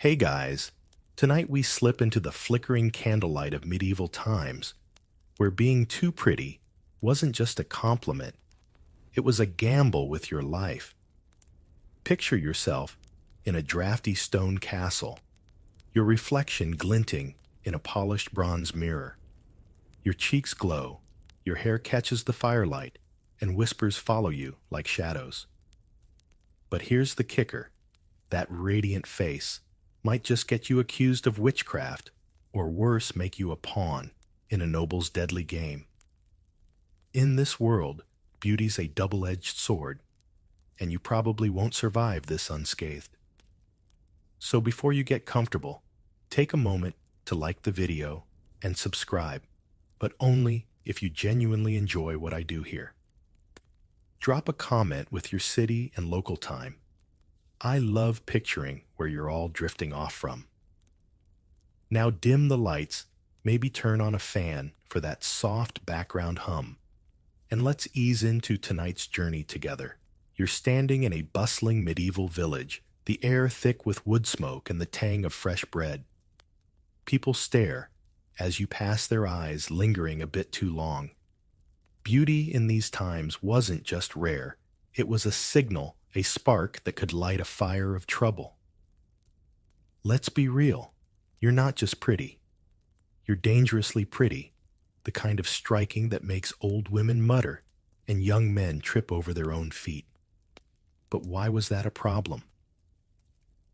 Hey guys, tonight we slip into the flickering candlelight of medieval times, where being too pretty wasn't just a compliment, it was a gamble with your life. Picture yourself in a drafty stone castle, your reflection glinting in a polished bronze mirror. Your cheeks glow, your hair catches the firelight, and whispers follow you like shadows. But here's the kicker: that radiant face might just get you accused of witchcraft, or worse, make you a pawn in a noble's deadly game. In this world, beauty's a double-edged sword, and you probably won't survive this unscathed. So before you get comfortable, take a moment to like the video and subscribe, but only if you genuinely enjoy what I do here. Drop a comment with your city and local time. I love picturing where you're all drifting off from. Now dim the lights, maybe turn on a fan for that soft background hum, and let's ease into tonight's journey together. You're standing in a bustling medieval village, the air thick with wood smoke and the tang of fresh bread. People stare as you pass, their eyes lingering a bit too long. Beauty in these times wasn't just rare, it was a signal, a spark that could light a fire of trouble. Let's be real, you're not just pretty. You're dangerously pretty, the kind of striking that makes old women mutter and young men trip over their own feet. But why was that a problem?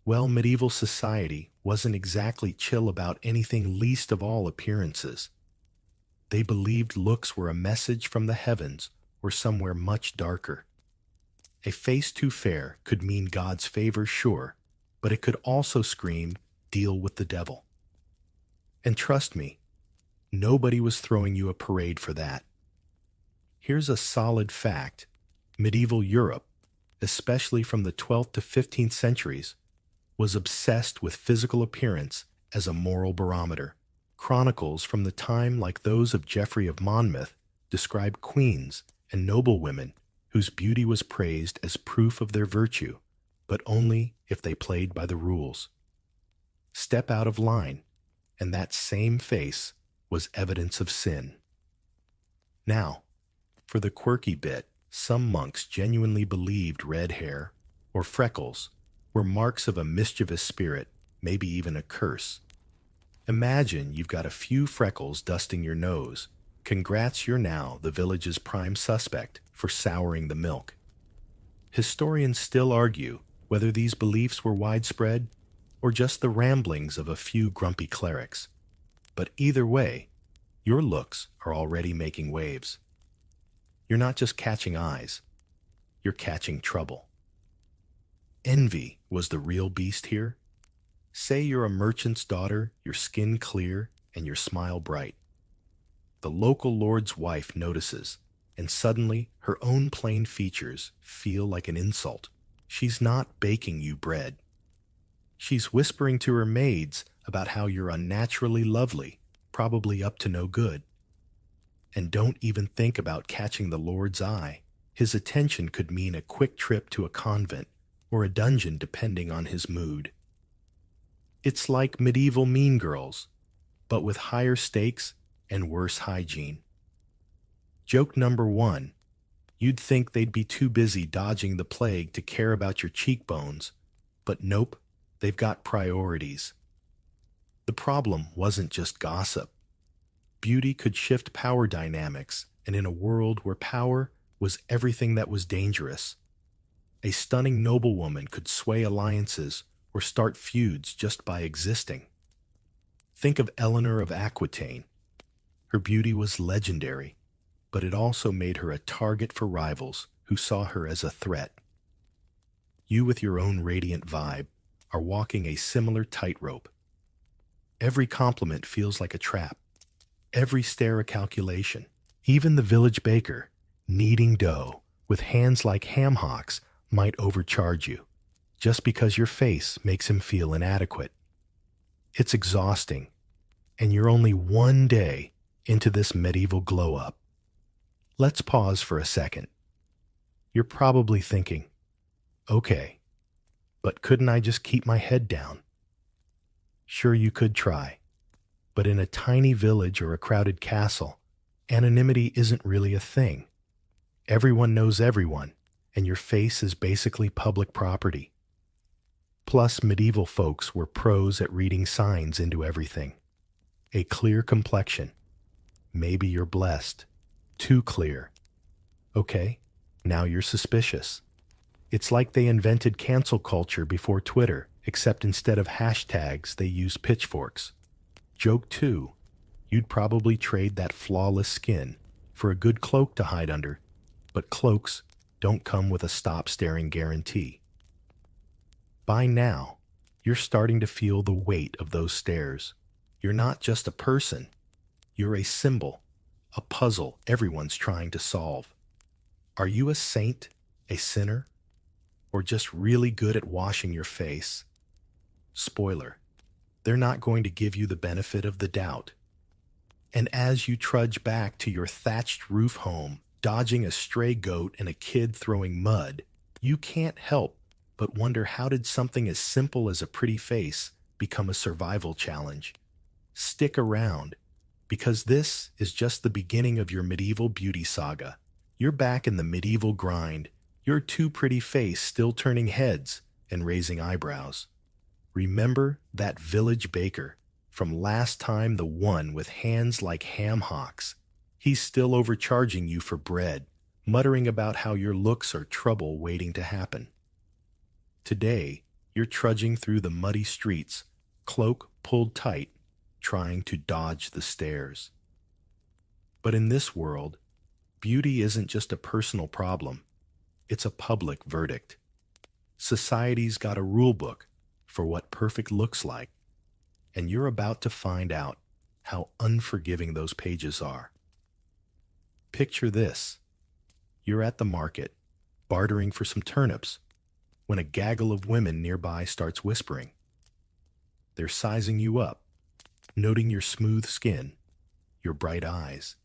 Well, medieval society wasn't exactly chill about anything, least of all appearances. They believed looks were a message from the heavens or somewhere much darker. A face too fair could mean God's favor, sure, but it could also scream, deal with the devil. And trust me, nobody was throwing you a parade for that. Here's a solid fact: medieval Europe, especially from the 12th to 15th centuries, was obsessed with physical appearance as a moral barometer. Chronicles from the time, like those of Geoffrey of Monmouth, describe queens and noblewomen whose beauty was praised as proof of their virtue, but only if they played by the rules. Step out of line, and that same face was evidence of sin. Now, for the quirky bit, some monks genuinely believed red hair or freckles were marks of a mischievous spirit, maybe even a curse. Imagine you've got a few freckles dusting your nose. Congrats, you're now the village's prime suspect for souring the milk. Historians still argue whether these beliefs were widespread or just the ramblings of a few grumpy clerics. But either way, your looks are already making waves. You're not just catching eyes, you're catching trouble. Envy was the real beast here. Say you're a merchant's daughter, your skin clear, and your smile bright. The local lord's wife notices, and suddenly her own plain features feel like an insult. She's not baking you bread. She's whispering to her maids about how you're unnaturally lovely, probably up to no good. And don't even think about catching the lord's eye. His attention could mean a quick trip to a convent or a dungeon depending on his mood. It's like medieval Mean Girls, but with higher stakes and worse hygiene. Joke number one: you'd think they'd be too busy dodging the plague to care about your cheekbones, but nope, they've got priorities. The problem wasn't just gossip. Beauty could shift power dynamics, and in a world where power was everything that was dangerous, a stunning noblewoman could sway alliances or start feuds just by existing. Think of Eleanor of Aquitaine. Her beauty was legendary, but it also made her a target for rivals who saw her as a threat. You, with your own radiant vibe, are walking a similar tightrope. Every compliment feels like a trap, every stare a calculation. Even the village baker, kneading dough with hands like ham hocks, might overcharge you, just because your face makes him feel inadequate. It's exhausting, and you're only one day into this medieval glow-up. Let's pause for a second. You're probably thinking, okay, but couldn't I just keep my head down? Sure, you could try, but in a tiny village or a crowded castle, anonymity isn't really a thing. Everyone knows everyone, and your face is basically public property. Plus, medieval folks were pros at reading signs into everything. A clear complexion. Maybe you're blessed. Too clear. Okay, now you're suspicious. It's like they invented cancel culture before Twitter, except instead of hashtags, they use pitchforks. Joke 2. You'd probably trade that flawless skin for a good cloak to hide under, but cloaks don't come with a stop staring guarantee. By now, you're starting to feel the weight of those stares. You're not just a person. You're a symbol, a puzzle everyone's trying to solve. Are you a saint, a sinner, or just really good at washing your face? Spoiler, they're not going to give you the benefit of the doubt. And as you trudge back to your thatched roof home, dodging a stray goat and a kid throwing mud, you can't help but wonder, how did something as simple as a pretty face become a survival challenge? Stick around, because this is just the beginning of your medieval beauty saga. You're back in the medieval grind, your too pretty face still turning heads and raising eyebrows. Remember that village baker from last time, the one with hands like ham hocks? He's still overcharging you for bread, muttering about how your looks are trouble waiting to happen. Today, you're trudging through the muddy streets, cloak pulled tight, trying to dodge the stares. But in this world, beauty isn't just a personal problem, it's a public verdict. Society's got a rule book for what perfect looks like, and you're about to find out how unforgiving those pages are. Picture this. You're at the market, bartering for some turnips, when a gaggle of women nearby starts whispering. They're sizing you up, noting your smooth skin, your bright eyes,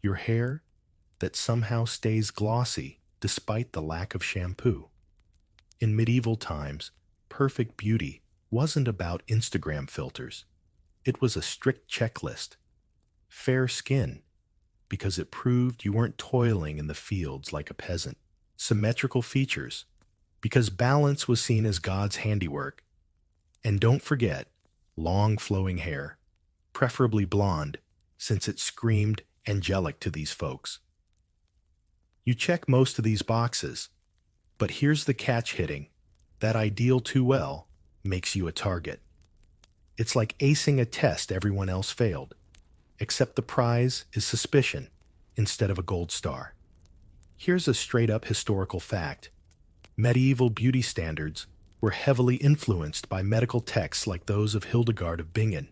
your hair that somehow stays glossy despite the lack of shampoo. In medieval times, perfect beauty wasn't about Instagram filters. It was a strict checklist. Fair skin, because it proved you weren't toiling in the fields like a peasant. Symmetrical features, because balance was seen as God's handiwork. And don't forget, long flowing hair, preferably blonde, since it screamed angelic to these folks. You check most of these boxes, but here's the catch: hitting that ideal too well makes you a target. It's like acing a test everyone else failed, except the prize is suspicion instead of a gold star. Here's a straight-up historical fact. Medieval beauty standards were heavily influenced by medical texts like those of Hildegard of Bingen,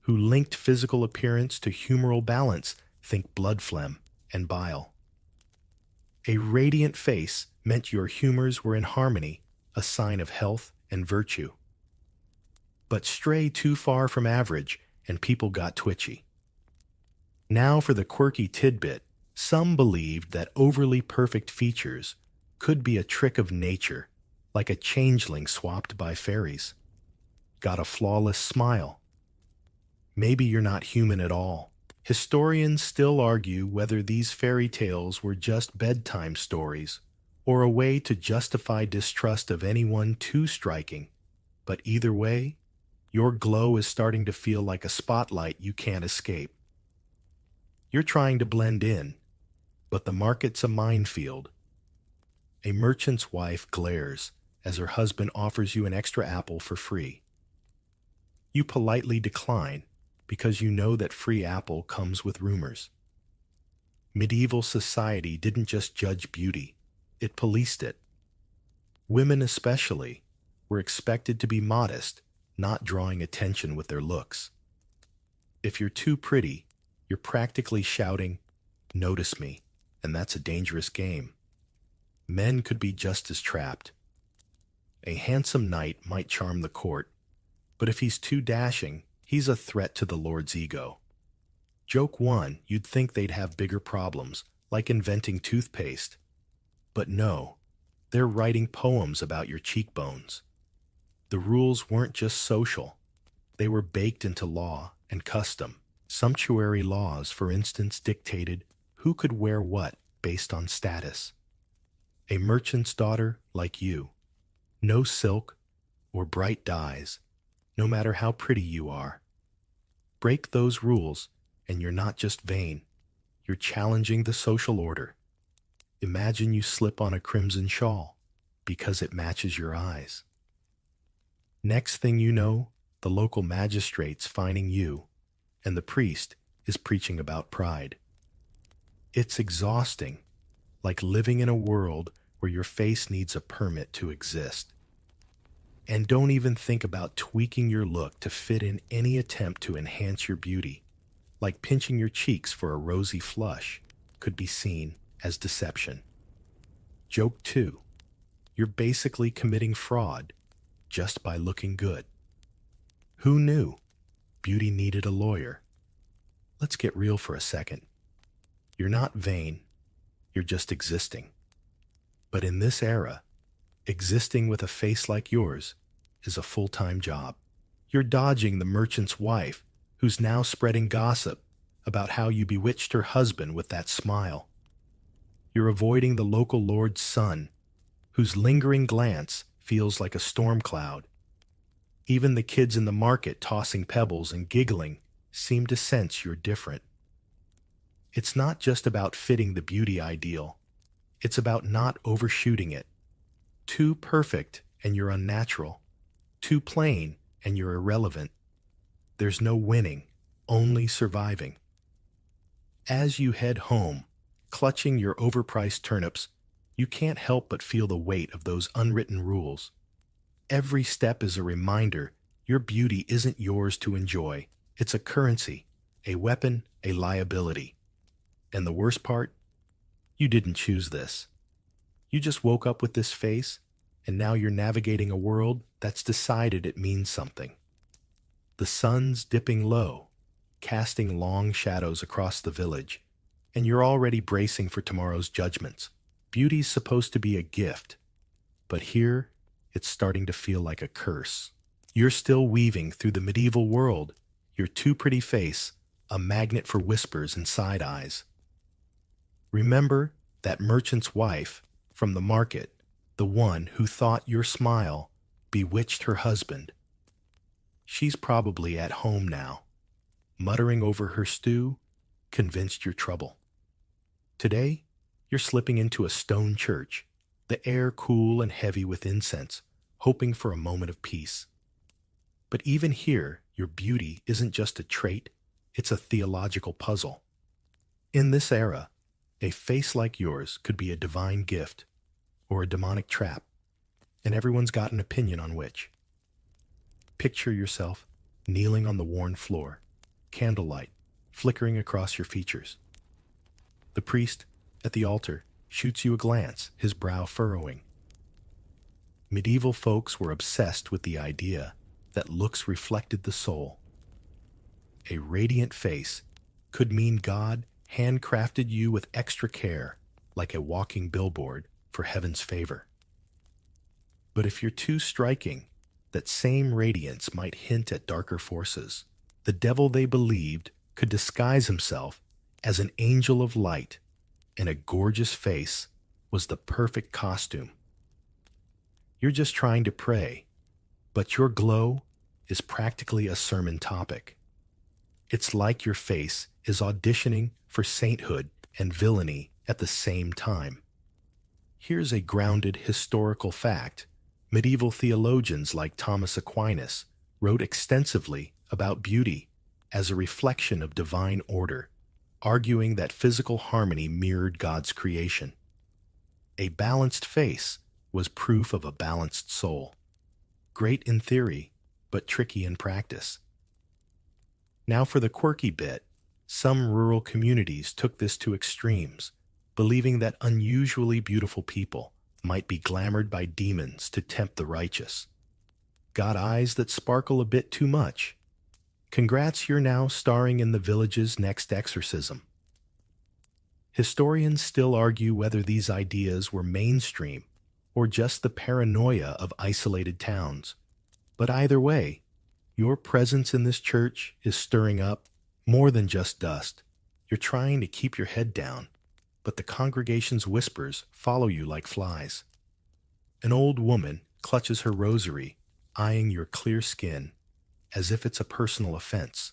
who linked physical appearance to humoral balance, think blood phlegm and bile. A radiant face meant your humors were in harmony, a sign of health and virtue. But stray too far from average, and people got twitchy. Now for the quirky tidbit, some believed that overly perfect features could be a trick of nature, like a changeling swapped by fairies. Got a flawless smile. Maybe you're not human at all. Historians still argue whether these fairy tales were just bedtime stories or a way to justify distrust of anyone too striking. But either way, your glow is starting to feel like a spotlight you can't escape. You're trying to blend in, but the market's a minefield. A merchant's wife glares as her husband offers you an extra apple for free. You politely decline because you know that free apple comes with rumors. Medieval society didn't just judge beauty, it policed it. Women especially were expected to be modest, not drawing attention with their looks. If you're too pretty, you're practically shouting, "Notice me," and that's a dangerous game. Men could be just as trapped. A handsome knight might charm the court, but if he's too dashing, he's a threat to the lord's ego. Joke 1, you'd think they'd have bigger problems, like inventing toothpaste. But no, they're writing poems about your cheekbones. The rules weren't just social. They were baked into law and custom. Sumptuary laws, for instance, dictated who could wear what based on status. A merchant's daughter like you. No silk or bright dyes, no matter how pretty you are. Break those rules, and you're not just vain. You're challenging the social order. Imagine you slip on a crimson shawl because it matches your eyes. Next thing you know, the local magistrate's fining you, and the priest is preaching about pride. It's exhausting, like living in a world where your face needs a permit to exist. And don't even think about tweaking your look to fit in any attempt to enhance your beauty, like pinching your cheeks for a rosy flush, could be seen as deception. Joke 2. You're basically committing fraud just by looking good. Who knew beauty needed a lawyer? Let's get real for a second. You're not vain, you're just existing. But in this era, existing with a face like yours is a full-time job. You're dodging the merchant's wife, who's now spreading gossip about how you bewitched her husband with that smile. You're avoiding the local lord's son, whose lingering glance feels like a storm cloud. Even the kids in the market tossing pebbles and giggling seem to sense you're different. It's not just about fitting the beauty ideal. It's about not overshooting it. Too perfect and you're unnatural. Too plain and you're irrelevant. There's no winning, only surviving. As you head home, clutching your overpriced turnips, you can't help but feel the weight of those unwritten rules. Every step is a reminder your beauty isn't yours to enjoy. It's a currency, a weapon, a liability. And the worst part? You didn't choose this. You just woke up with this face, and now you're navigating a world that's decided it means something. The sun's dipping low, casting long shadows across the village, and you're already bracing for tomorrow's judgments. Beauty's supposed to be a gift, but here it's starting to feel like a curse. You're still weaving through the medieval world, your too pretty face, a magnet for whispers and side eyes. Remember that merchant's wife from the market, the one who thought your smile bewitched her husband. She's probably at home now, muttering over her stew, convinced you're trouble. Today, you're slipping into a stone church, the air cool and heavy with incense, hoping for a moment of peace. But even here, your beauty isn't just a trait, it's a theological puzzle. In this era, a face like yours could be a divine gift or a demonic trap, and everyone's got an opinion on which. Picture yourself kneeling on the worn floor, candlelight flickering across your features. The priest at the altar shoots you a glance, his brow furrowing. Medieval folks were obsessed with the idea that looks reflected the soul. A radiant face could mean God handcrafted you with extra care, like a walking billboard for heaven's favor. But if you're too striking, that same radiance might hint at darker forces. The devil they believed could disguise himself as an angel of light, and a gorgeous face was the perfect costume. You're just trying to pray, but your glow is practically a sermon topic. It's like your face is auditioning for sainthood and villainy at the same time. Here's a grounded historical fact. Medieval theologians like Thomas Aquinas wrote extensively about beauty as a reflection of divine order, arguing that physical harmony mirrored God's creation. A balanced face was proof of a balanced soul. Great in theory, but tricky in practice. Now for the quirky bit, some rural communities took this to extremes, believing that unusually beautiful people might be glamored by demons to tempt the righteous. Got eyes that sparkle a bit too much? Congrats, you're now starring in the village's next exorcism. Historians still argue whether these ideas were mainstream or just the paranoia of isolated towns. But either way, Your presence in this church is stirring up more than just dust. You're trying to keep your head down, but the congregation's whispers follow you like flies. An old woman clutches her rosary, eyeing your clear skin as if it's a personal offense.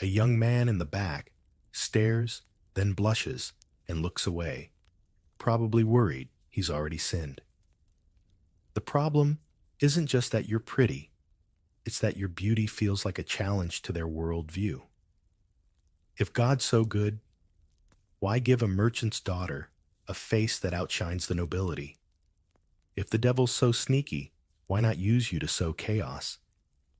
A young man in the back stares, then blushes and looks away, probably worried he's already sinned. The problem isn't just that you're pretty, it's that your beauty feels like a challenge to their worldview. If God's so good, why give a merchant's daughter a face that outshines the nobility? If the devil's so sneaky, why not use you to sow chaos?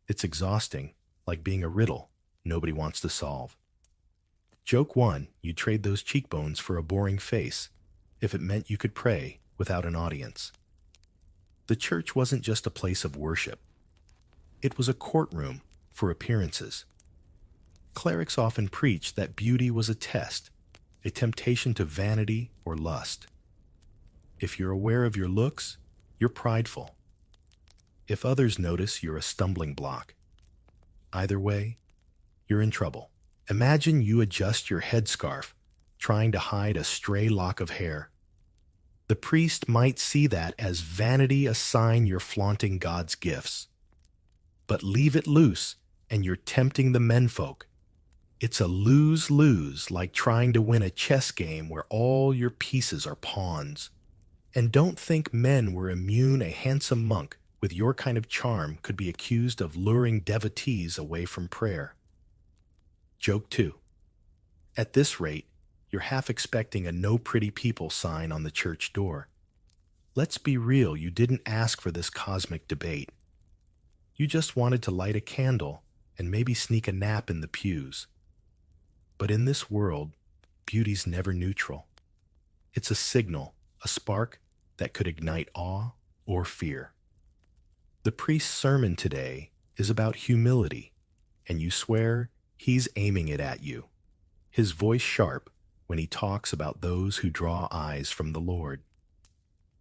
It's exhausting, like being a riddle nobody wants to solve. Joke 1, you'd trade those cheekbones for a boring face if it meant you could pray without an audience. The church wasn't just a place of worship. It was a courtroom for appearances. Clerics often preached that beauty was a test, a temptation to vanity or lust. If you're aware of your looks, you're prideful. If others notice, you're a stumbling block. Either way, you're in trouble. Imagine you adjust your headscarf, trying to hide a stray lock of hair. The priest might see that as vanity, a sign you're flaunting God's gifts. But leave it loose, and you're tempting the menfolk. It's a lose-lose, like trying to win a chess game where all your pieces are pawns. And don't think men were immune. A handsome monk with your kind of charm could be accused of luring devotees away from prayer. Joke 2. At this rate, you're half expecting a "no pretty people" sign on the church door. Let's be real, you didn't ask for this cosmic debate. You just wanted to light a candle and maybe sneak a nap in the pews. But in this world, beauty's never neutral. It's a signal, a spark that could ignite awe or fear. The priest's sermon today is about humility, and you swear he's aiming it at you. His voice sharp when he talks about those who draw eyes from the Lord.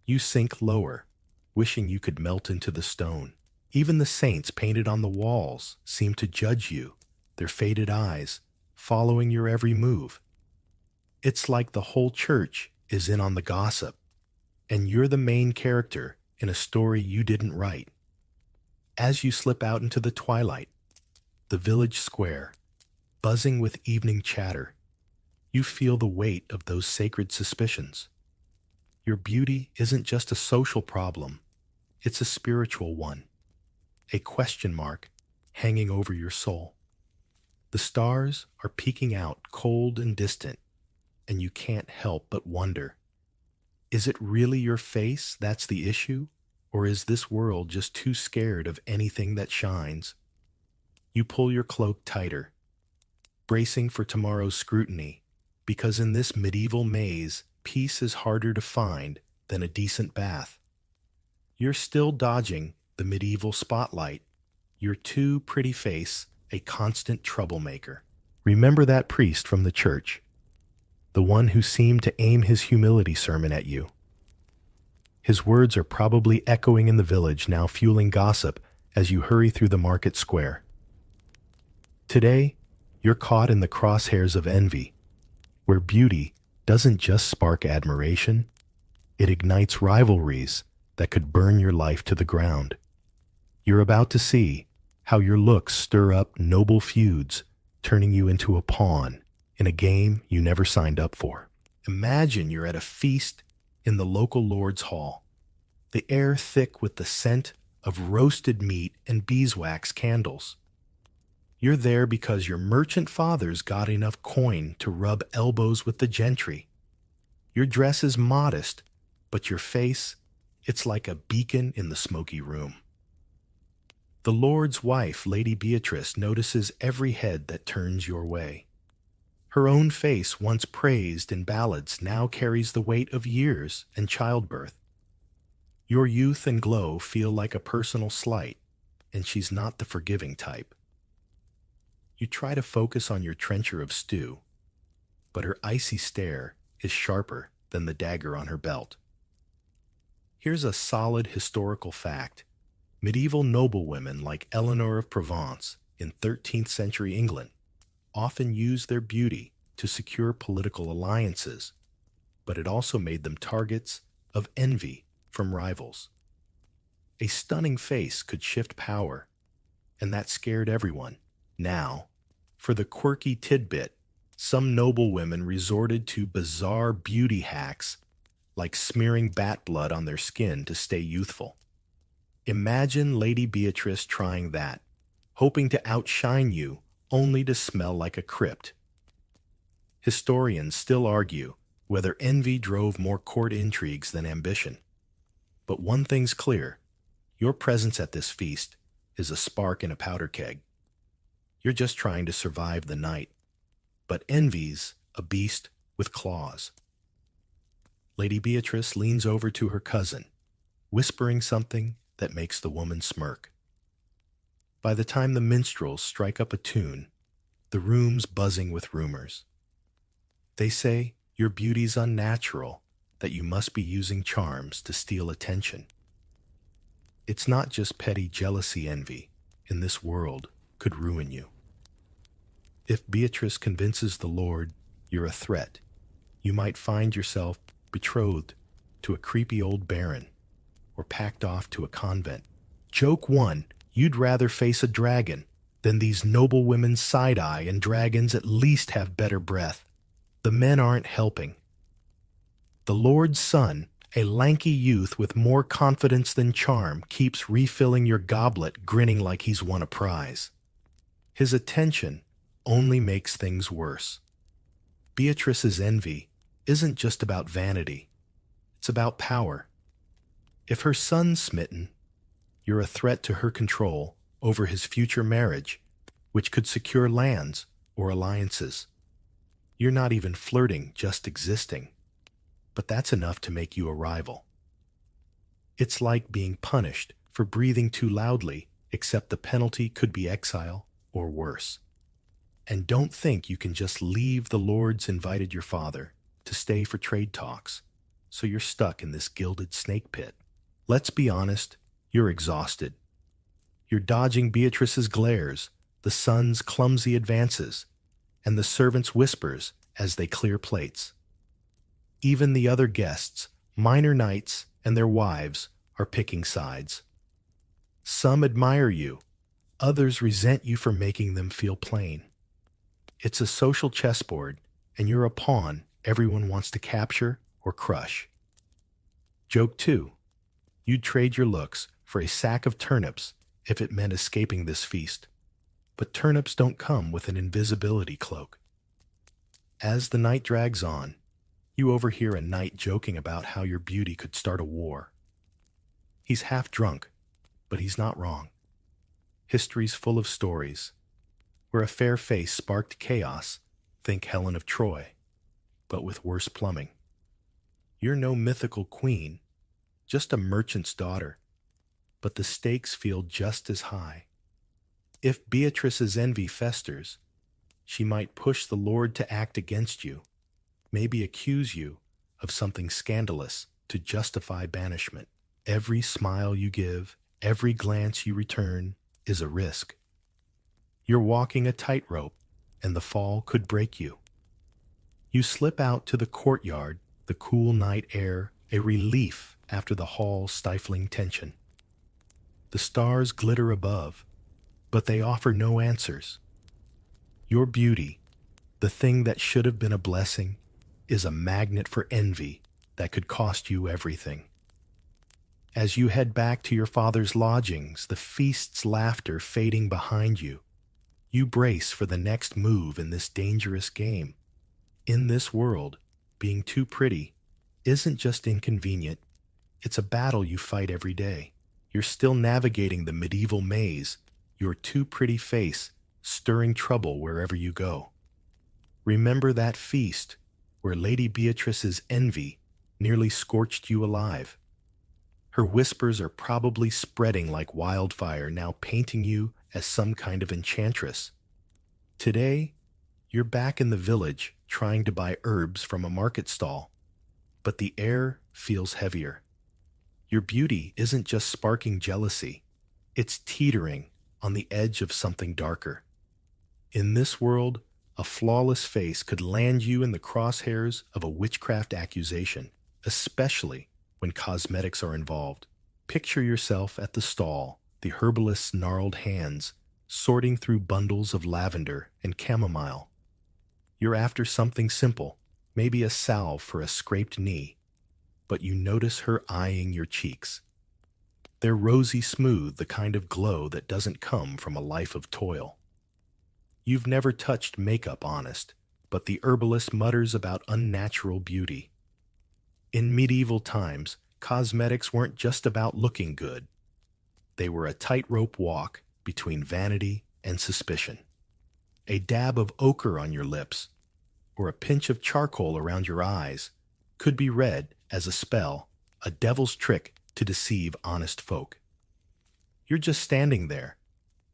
You sink lower, wishing you could melt into the stone. Even the saints painted on the walls seem to judge you, their faded eyes following your every move. It's like the whole church is in on the gossip, and you're the main character in a story you didn't write. As you slip out into the twilight, the village square, buzzing with evening chatter, you feel the weight of those sacred suspicions. Your beauty isn't just a social problem, it's a spiritual one, a question mark hanging over your soul. The stars are peeking out cold and distant, and you can't help but wonder, is it really your face that's the issue, or is this world just too scared of anything that shines? You pull your cloak tighter, bracing for tomorrow's scrutiny, because in this medieval maze, peace is harder to find than a decent bath. You're still dodging the medieval spotlight, your too pretty face a constant troublemaker. Remember that priest from the church, the one who seemed to aim his humility sermon at you. His words are probably echoing in the village, now fueling gossip as you hurry through the market square. Today, you're caught in the crosshairs of envy, where beauty doesn't just spark admiration, it ignites rivalries that could burn your life to the ground. You're about to see how your looks stir up noble feuds, turning you into a pawn in a game you never signed up for. Imagine you're at a feast in the local lord's hall, the air thick with the scent of roasted meat and beeswax candles. You're there because your merchant father's got enough coin to rub elbows with the gentry. Your dress is modest, but your face, it's like a beacon in the smoky room. The Lord's wife, Lady Beatrice, notices every head that turns your way. Her own face, once praised in ballads, now carries the weight of years and childbirth. Your youth and glow feel like a personal slight, and she's not the forgiving type. You try to focus on your trencher of stew, but her icy stare is sharper than the dagger on her belt. Here's a solid historical fact. Medieval noblewomen like Eleanor of Provence in 13th century England often used their beauty to secure political alliances, but it also made them targets of envy from rivals. A stunning face could shift power, and that scared everyone. Now, for the quirky tidbit, some noblewomen resorted to bizarre beauty hacks like smearing bat blood on their skin to stay youthful. Imagine Lady Beatrice trying that, hoping to outshine you only to smell like a crypt. Historians still argue whether envy drove more court intrigues than ambition. But one thing's clear: your presence at this feast is a spark in a powder keg. You're just trying to survive the night. But envy's a beast with claws. Lady Beatrice leans over to her cousin, whispering something that makes the woman smirk. By the time the minstrels strike up a tune, the room's buzzing with rumors. They say your beauty's unnatural, that you must be using charms to steal attention. It's not just petty jealousy envy in this world could ruin you. If Beatrice convinces the Lord you're a threat, you might find yourself betrothed to a creepy old baron or packed off to a convent. Joke 1, you'd rather face a dragon than these noble women's side-eye, and dragons at least have better breath. The men aren't helping. The Lord's son, a lanky youth with more confidence than charm, keeps refilling your goblet, grinning like he's won a prize. His attention only makes things worse. Beatrice's envy isn't just about vanity. It's about power. If her son's smitten, you're a threat to her control over his future marriage, which could secure lands or alliances. You're not even flirting, just existing. But that's enough to make you a rival. It's like being punished for breathing too loudly, except the penalty could be exile or worse. And don't think you can just leave. The Lord's invited your father to stay for trade talks, so you're stuck in this gilded snake pit. Let's be honest, you're exhausted. You're dodging Beatrice's glares, the son's clumsy advances, and the servants' whispers as they clear plates. Even the other guests, minor knights and their wives, are picking sides. Some admire you, others resent you for making them feel plain. It's a social chessboard, and you're a pawn everyone wants to capture or crush. Joke 2, you'd trade your looks for a sack of turnips if it meant escaping this feast. But turnips don't come with an invisibility cloak. As the night drags on, you overhear a knight joking about how your beauty could start a war. He's half drunk, but he's not wrong. History's full of stories where a fair face sparked chaos, think Helen of Troy, but with worse plumbing. You're no mythical queen, just a merchant's daughter, but the stakes feel just as high. If Beatrice's envy festers, she might push the Lord to act against you, maybe accuse you of something scandalous to justify banishment. Every smile you give, every glance you return, is a risk. You're walking a tightrope, and the fall could break you. You slip out to the courtyard, the cool night air, a relief after the hall's stifling tension. The stars glitter above, but they offer no answers. Your beauty, the thing that should have been a blessing, is a magnet for envy that could cost you everything. As you head back to your father's lodgings, the feast's laughter fading behind you, you brace for the next move in this dangerous game. In this world, being too pretty isn't just inconvenient, it's a battle you fight every day. You're still navigating the medieval maze, your too pretty face stirring trouble wherever you go. Remember that feast where Lady Beatrice's envy nearly scorched you alive. Her whispers are probably spreading like wildfire, now painting you as some kind of enchantress. Today, you're back in the village trying to buy herbs from a market stall, but the air feels heavier. Your beauty isn't just sparking jealousy, It's teetering on the edge of something darker. In this world, a flawless face could land you in the crosshairs of a witchcraft accusation, especially when cosmetics are involved. Picture yourself at the stall, the herbalist's gnarled hands sorting through bundles of lavender and chamomile. You're after something simple, maybe a salve for a scraped knee, but you notice her eyeing your cheeks. They're rosy smooth, the kind of glow that doesn't come from a life of toil. You've never touched makeup, honest, but the herbalist mutters about unnatural beauty. In medieval times, cosmetics weren't just about looking good. They were a tightrope walk between vanity and suspicion. A dab of ochre on your lips, or a pinch of charcoal around your eyes, could be read as a spell, a devil's trick to deceive honest folk. You're just standing there,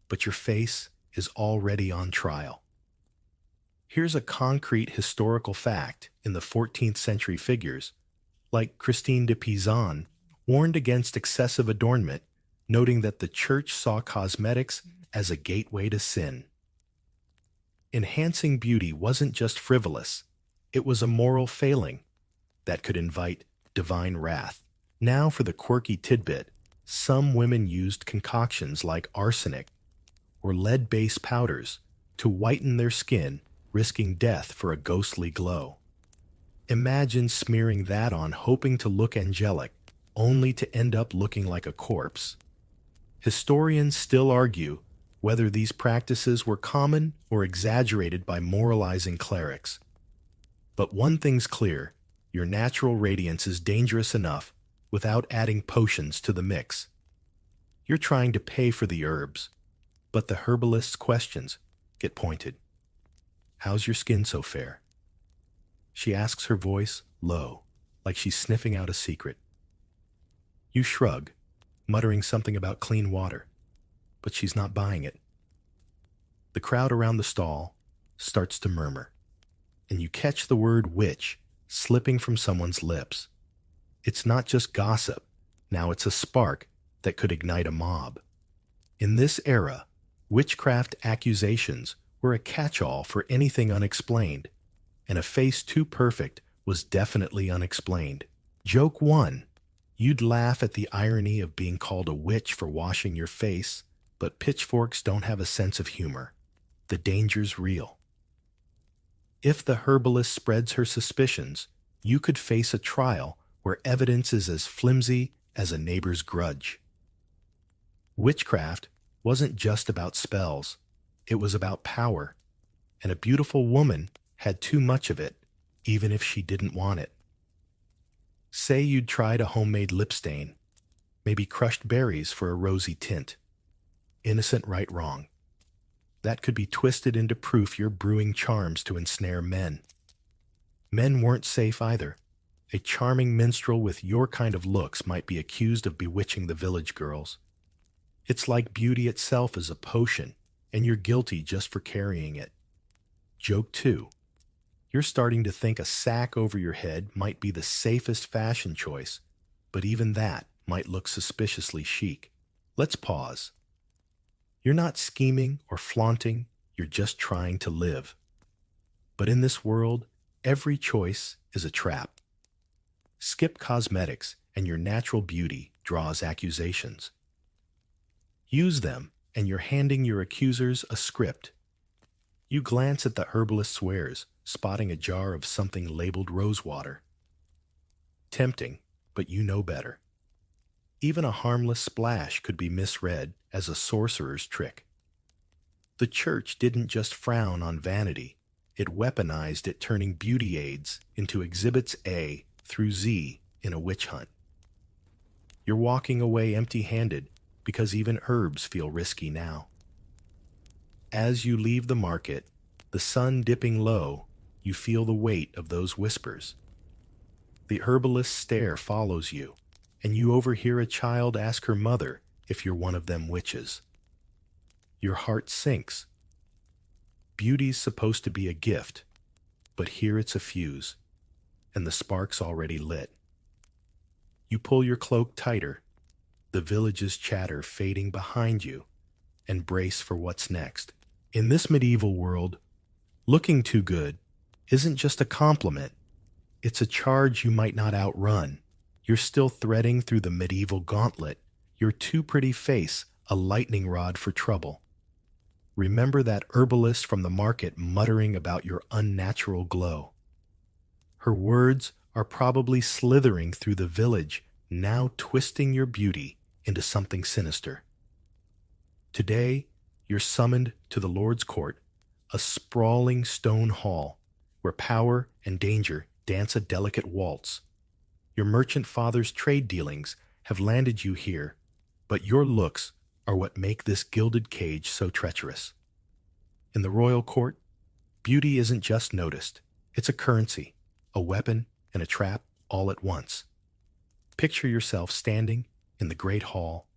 but your face is already on trial. Here's a concrete historical fact in the 14th century figures, like Christine de Pizan, warned against excessive adornment, noting that the church saw cosmetics as a gateway to sin. Enhancing beauty wasn't just frivolous, it was a moral failing that could invite divine wrath. Now for the quirky tidbit, some women used concoctions like arsenic or lead-based powders to whiten their skin, risking death for a ghostly glow. Imagine smearing that on hoping to look angelic, only to end up looking like a corpse. Historians still argue whether these practices were common or exaggerated by moralizing clerics. But one thing's clear, your natural radiance is dangerous enough without adding potions to the mix. You're trying to pay for the herbs, but the herbalist's questions get pointed. How's your skin so fair? She asks, her voice low, like she's sniffing out a secret. You shrug, muttering something about clean water, but she's not buying it. The crowd around the stall starts to murmur, and you catch the word witch slipping from someone's lips. It's not just gossip, now it's a spark that could ignite a mob. In this era, witchcraft accusations were a catch-all for anything unexplained, and a face too perfect was definitely unexplained. Joke 1. You'd laugh at the irony of being called a witch for washing your face, but pitchforks don't have a sense of humor. The danger's real. If the herbalist spreads her suspicions, you could face a trial where evidence is as flimsy as a neighbor's grudge. Witchcraft wasn't just about spells, it was about power, and a beautiful woman had too much of it, even if she didn't want it. Say you'd tried a homemade lip stain, maybe crushed berries for a rosy tint. Innocent right wrong. That could be twisted into proof you're brewing charms to ensnare men. Men weren't safe either. A charming minstrel with your kind of looks might be accused of bewitching the village girls. It's like beauty itself is a potion, and you're guilty just for carrying it. Joke 2. You're starting to think a sack over your head might be the safest fashion choice, but even that might look suspiciously chic. Let's pause. You're not scheming or flaunting, you're just trying to live. But in this world, every choice is a trap. Skip cosmetics and your natural beauty draws accusations. Use them and you're handing your accusers a script. You glance at the herbalist's wares, spotting a jar of something labeled rosewater. Tempting, but you know better. Even a harmless splash could be misread as a sorcerer's trick. The church didn't just frown on vanity, it weaponized it, turning beauty aids into exhibits A through Z in a witch hunt. You're walking away empty-handed because even herbs feel risky now. As you leave the market, the sun dipping low, you feel the weight of those whispers. The herbalist's stare follows you, and you overhear a child ask her mother if you're one of them witches. Your heart sinks. Beauty's supposed to be a gift, but here it's a fuse, and the spark's already lit. You pull your cloak tighter, the village's chatter fading behind you, and brace for what's next. In this medieval world, looking too good isn't just a compliment, it's a charge you might not outrun. You're still threading through the medieval gauntlet, your too pretty face a lightning rod for trouble. Remember that herbalist from the market muttering about your unnatural glow. Her words are probably slithering through the village, now twisting your beauty into something sinister. Today, you're summoned to the Lord's court, a sprawling stone hall where power and danger dance a delicate waltz. Your merchant father's trade dealings have landed you here, but your looks are what make this gilded cage so treacherous. In the royal court, beauty isn't just noticed, it's a currency, a weapon, and a trap all at once. Picture yourself standing in the great hall,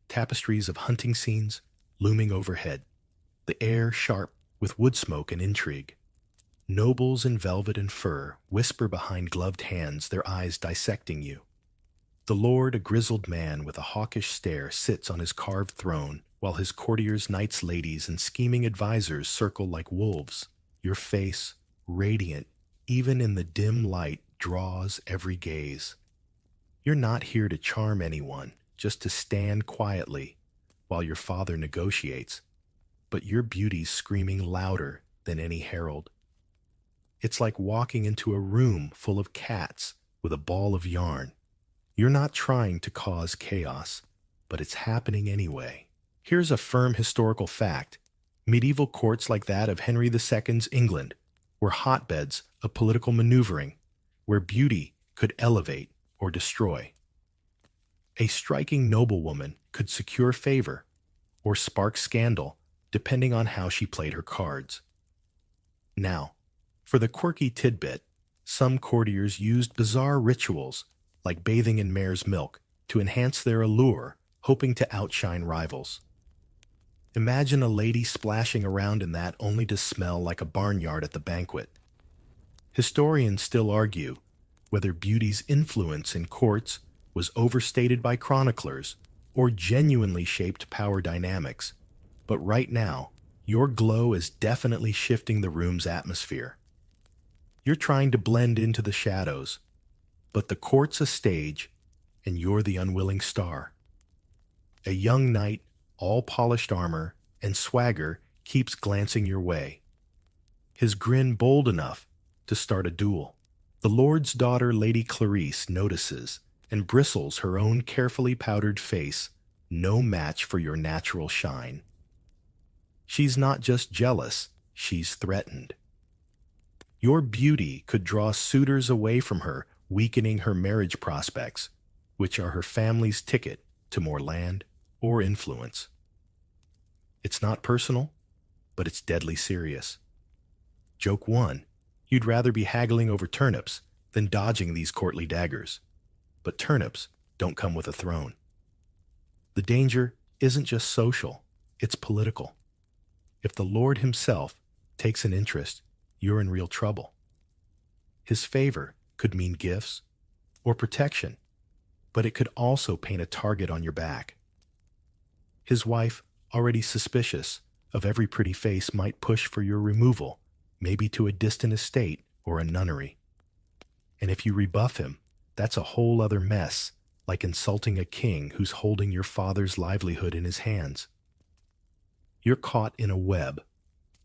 tapestries of hunting scenes looming overhead, the air sharp with wood smoke and intrigue. Nobles in velvet and fur whisper behind gloved hands, their eyes dissecting you. The lord, a grizzled man with a hawkish stare, sits on his carved throne, while his courtiers, knights, ladies, and scheming advisors circle like wolves. Your face, radiant, even in the dim light, draws every gaze. You're not here to charm anyone, just to stand quietly while your father negotiates, but your beauty's screaming louder than any herald. It's like walking into a room full of cats with a ball of yarn. You're not trying to cause chaos, but it's happening anyway. Here's a firm historical fact. Medieval courts like that of Henry II's England were hotbeds of political maneuvering, where beauty could elevate or destroy. A striking noblewoman could secure favor or spark scandal, depending on how she played her cards. Now, for the quirky tidbit, some courtiers used bizarre rituals, like bathing in mare's milk, to enhance their allure, hoping to outshine rivals. Imagine a lady splashing around in that only to smell like a barnyard at the banquet. Historians still argue whether beauty's influence in courts was overstated by chroniclers or genuinely shaped power dynamics, but right now, your glow is definitely shifting the room's atmosphere. You're trying to blend into the shadows, but the court's a stage, and you're the unwilling star. A young knight, all polished armor and swagger, keeps glancing your way, his grin bold enough to start a duel. The lord's daughter, Lady Clarice, notices and bristles, her own carefully powdered face no match for your natural shine. She's not just jealous, she's threatened. Your beauty could draw suitors away from her, weakening her marriage prospects, which are her family's ticket to more land or influence. It's not personal, but it's deadly serious. Joke 1. You'd rather be haggling over turnips than dodging these courtly daggers. But turnips don't come with a throne. The danger isn't just social, it's political. If the Lord himself takes an interest, you're in real trouble. His favor could mean gifts or protection, but it could also paint a target on your back. His wife, already suspicious of every pretty face, might push for your removal, maybe to a distant estate or a nunnery. And if you rebuff him, that's a whole other mess, like insulting a king who's holding your father's livelihood in his hands. You're caught in a web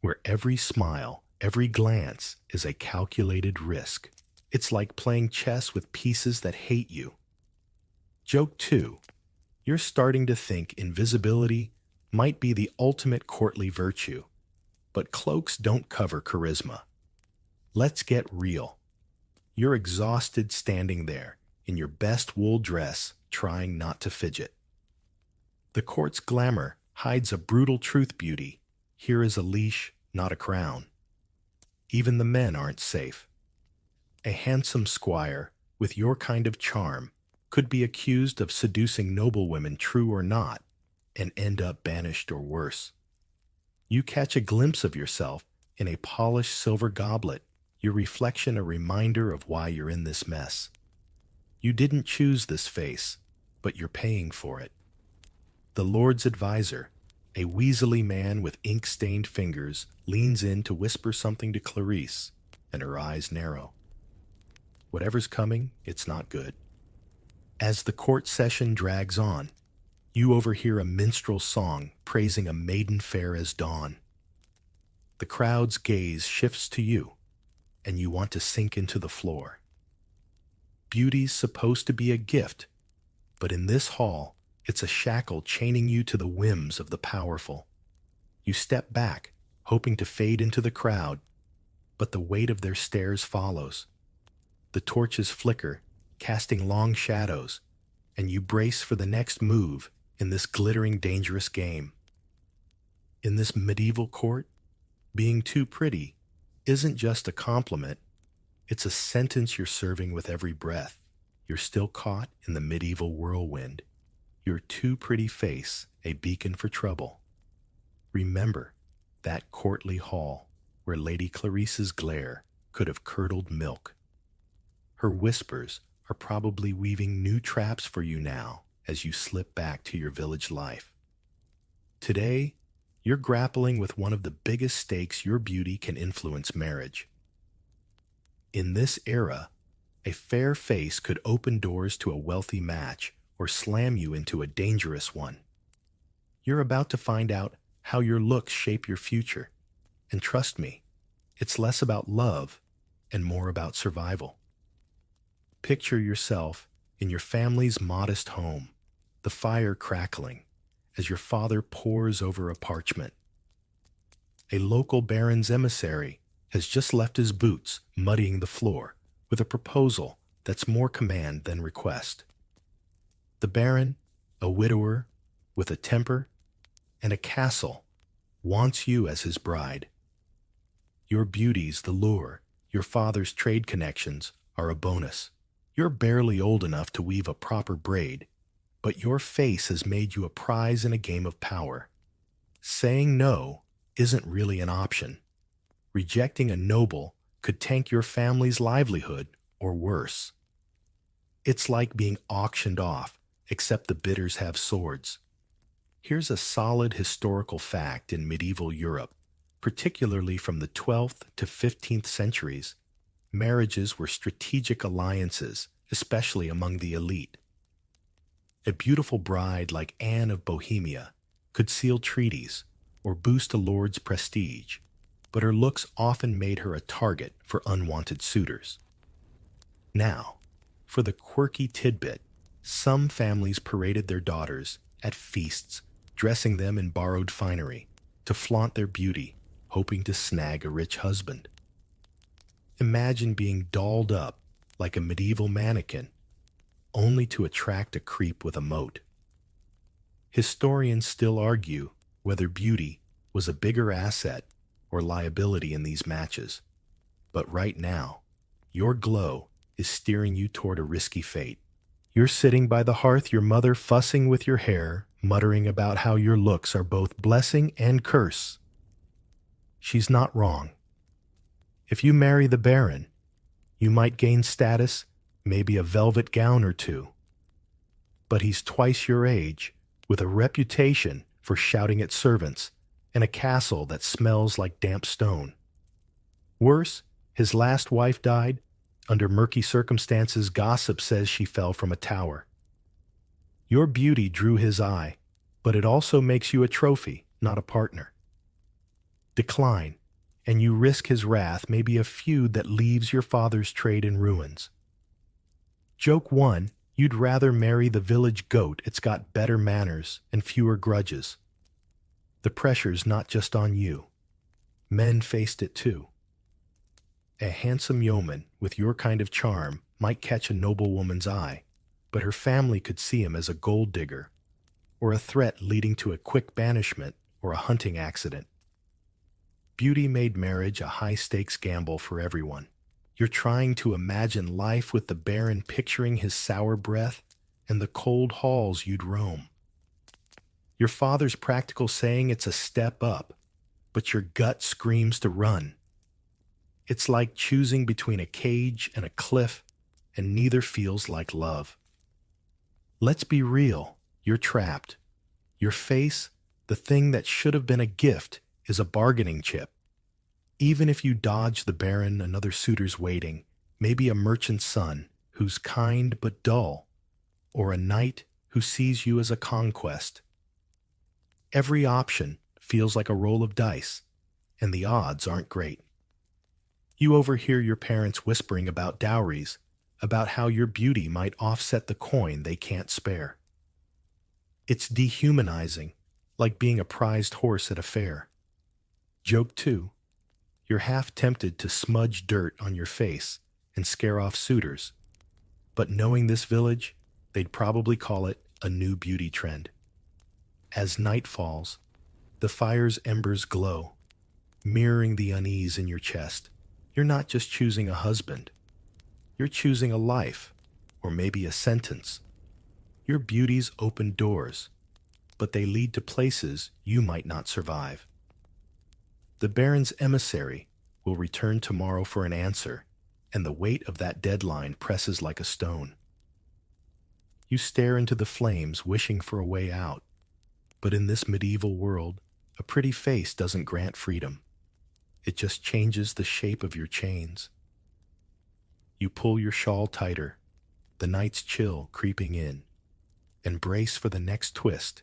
where every smile, every glance is a calculated risk. It's like playing chess with pieces that hate you. Joke 2. You're starting to think invisibility might be the ultimate courtly virtue, but cloaks don't cover charisma. Let's get real. You're exhausted standing there in your best wool dress, trying not to fidget. The court's glamour hides a brutal truth. Beauty here is a leash, not a crown. Even the men aren't safe. A handsome squire with your kind of charm could be accused of seducing noblewomen, true or not, and end up banished or worse. You catch a glimpse of yourself in a polished silver goblet, your reflection a reminder of why you're in this mess. You didn't choose this face, but you're paying for it. The Lord's advisor, a weaselly man with ink-stained fingers, leans in to whisper something to Clarice, and her eyes narrow. Whatever's coming, it's not good. As the court session drags on, you overhear a minstrel song praising a maiden fair as dawn. The crowd's gaze shifts to you, and you want to sink into the floor. Beauty's supposed to be a gift, but in this hall, it's a shackle chaining you to the whims of the powerful. You step back, hoping to fade into the crowd, but the weight of their stares follows. The torches flicker, casting long shadows, and you brace for the next move in this glittering, dangerous game. In this medieval court, being too pretty isn't just a compliment, it's a sentence you're serving with every breath. You're still caught in the medieval whirlwind. Your too pretty face, a beacon for trouble. Remember that courtly hall where Lady Clarice's glare could have curdled milk. Her whispers are probably weaving new traps for you now as you slip back to your village life. Today, you're grappling with one of the biggest stakes your beauty can influence marriage. In this era, a fair face could open doors to a wealthy match or slam you into a dangerous one. You're about to find out how your looks shape your future, and trust me, it's less about love and more about survival. Picture yourself in your family's modest home, the fire crackling as your father pores over a parchment. A local baron's emissary has just left his boots muddying the floor with a proposal that's more command than request. The baron, a widower with a temper and a castle, wants you as his bride. Your beauty's the lure, your father's trade connections are a bonus. You're barely old enough to weave a proper braid, but your face has made you a prize in a game of power. Saying no isn't really an option. Rejecting a noble could tank your family's livelihood or worse. It's like being auctioned off, except the bidders have swords. Here's a solid historical fact in medieval Europe, particularly from the 12th to 15th centuries. Marriages were strategic alliances, especially among the elite. A beautiful bride like Anne of Bohemia could seal treaties or boost a lord's prestige, but her looks often made her a target for unwanted suitors. Now, for the quirky tidbit, some families paraded their daughters at feasts, dressing them in borrowed finery to flaunt their beauty, hoping to snag a rich husband. Imagine being dolled up like a medieval mannequin, only to attract a creep with a moat. Historians still argue whether beauty was a bigger asset or liability in these matches. But right now, your glow is steering you toward a risky fate. You're sitting by the hearth, your mother fussing with your hair, muttering about how your looks are both blessing and curse. She's not wrong. If you marry the baron, you might gain status, maybe a velvet gown or two. But he's twice your age, with a reputation for shouting at servants and a castle that smells like damp stone. Worse, his last wife died. Under murky circumstances, gossip says she fell from a tower. Your beauty drew his eye, but it also makes you a trophy, not a partner. Decline, and you risk his wrath, maybe a feud that leaves your father's trade in ruins. Joke 1, you'd rather marry the village goat. It's got better manners and fewer grudges. The pressure's not just on you. Men faced it too. A handsome yeoman with your kind of charm might catch a noblewoman's eye, but her family could see him as a gold digger, or a threat leading to a quick banishment or a hunting accident. Beauty made marriage a high-stakes gamble for everyone. You're trying to imagine life with the baron, picturing his sour breath and the cold halls you'd roam. Your father's practical saying it's a step up, but your gut screams to run. It's like choosing between a cage and a cliff, and neither feels like love. Let's be real, you're trapped. Your face, the thing that should have been a gift, is a bargaining chip. Even if you dodge the baron, another suitor's waiting, maybe a merchant's son who's kind but dull, or a knight who sees you as a conquest. Every option feels like a roll of dice, and the odds aren't great. You overhear your parents whispering about dowries, about how your beauty might offset the coin they can't spare. It's dehumanizing, like being a prized horse at a fair. Joke 2. You're half tempted to smudge dirt on your face and scare off suitors, but knowing this village, they'd probably call it a new beauty trend. As night falls, the fire's embers glow, mirroring the unease in your chest. You're not just choosing a husband. You're choosing a life, or maybe a sentence. Your beauties open doors, but they lead to places you might not survive. The Baron's emissary will return tomorrow for an answer, and the weight of that deadline presses like a stone. You stare into the flames, wishing for a way out. But in this medieval world, a pretty face doesn't grant freedom. It just changes the shape of your chains. You pull your shawl tighter, the night's chill creeping in, and brace for the next twist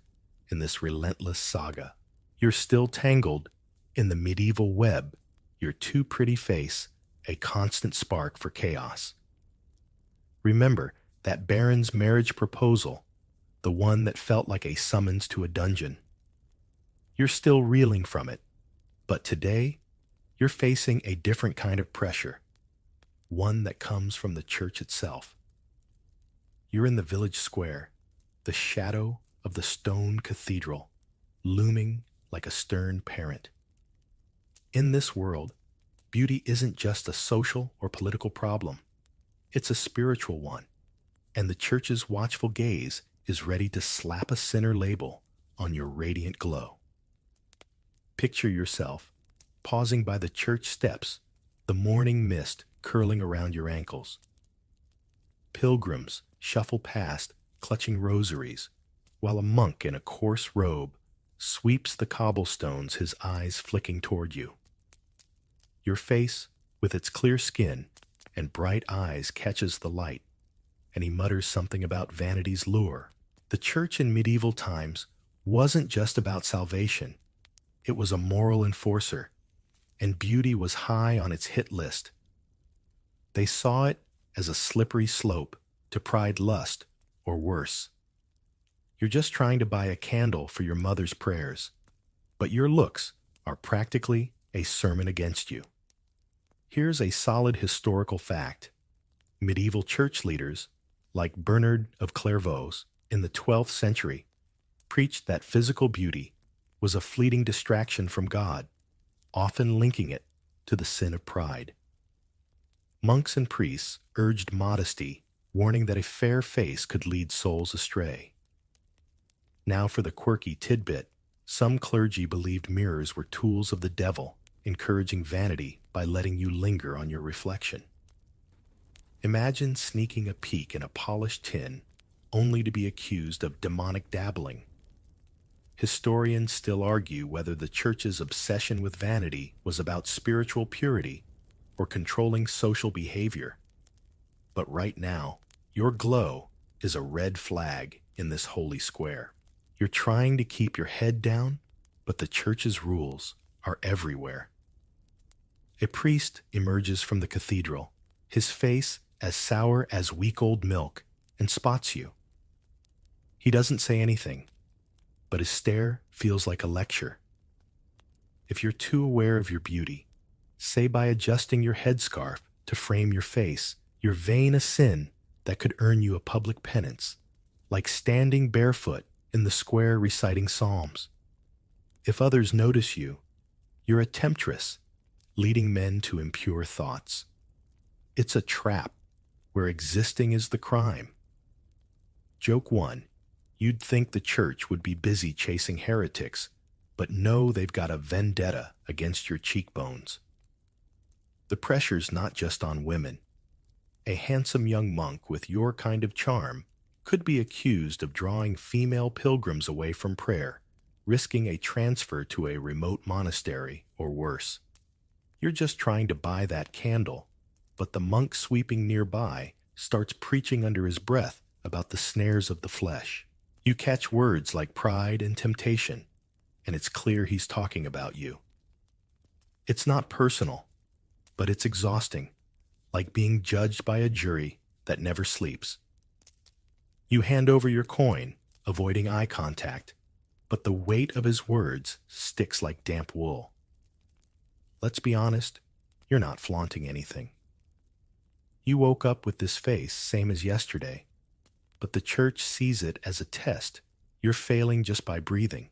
in this relentless saga. You're still tangled in the medieval web, your too pretty face a constant spark for chaos. Remember that Baron's marriage proposal, the one that felt like a summons to a dungeon. You're still reeling from it, but today you're facing a different kind of pressure, one that comes from the church itself. You're in the village square, the shadow of the stone cathedral, looming like a stern parent. In this world, beauty isn't just a social or political problem. It's a spiritual one, and the church's watchful gaze is ready to slap a sinner label on your radiant glow. Picture yourself pausing by the church steps, the morning mist curling around your ankles. Pilgrims shuffle past, clutching rosaries, while a monk in a coarse robe sweeps the cobblestones, his eyes flicking toward you. Your face, with its clear skin and bright eyes, catches the light, and he mutters something about vanity's lure. The church in medieval times wasn't just about salvation. It was a moral enforcer, and beauty was high on its hit list. They saw it as a slippery slope to pride, lust, or worse. You're just trying to buy a candle for your mother's prayers, but your looks are practically a sermon against you. Here's a solid historical fact. Medieval church leaders, like Bernard of Clairvaux in the 12th century, preached that physical beauty was a fleeting distraction from God, often linking it to the sin of pride. Monks and priests urged modesty, warning that a fair face could lead souls astray. Now for the quirky tidbit, some clergy believed mirrors were tools of the devil, encouraging vanity by letting you linger on your reflection. Imagine sneaking a peek in a polished tin, only to be accused of demonic dabbling. Historians still argue whether the church's obsession with vanity was about spiritual purity or controlling social behavior. But right now, your glow is a red flag in this holy square. You're trying to keep your head down, but the church's rules are everywhere. A priest emerges from the cathedral, his face as sour as week old milk, and spots you. He doesn't say anything, but his stare feels like a lecture. If you're too aware of your beauty, say by adjusting your headscarf to frame your face, you're vain a sin that could earn you a public penance, like standing barefoot in the square reciting psalms. If others notice you, you're a temptress, leading men to impure thoughts. It's a trap where existing is the crime. Joke 1. You'd think the church would be busy chasing heretics, but no, they've got a vendetta against your cheekbones. The pressure's not just on women. A handsome young monk with your kind of charm could be accused of drawing female pilgrims away from prayer, risking a transfer to a remote monastery or worse. You're just trying to buy that candle, but the monk sweeping nearby starts preaching under his breath about the snares of the flesh. You catch words like pride and temptation, and it's clear he's talking about you. It's not personal, but it's exhausting, like being judged by a jury that never sleeps. You hand over your coin, avoiding eye contact, but the weight of his words sticks like damp wool. Let's be honest, you're not flaunting anything. You woke up with this face, same as yesterday, but the church sees it as a test. You're failing just by breathing.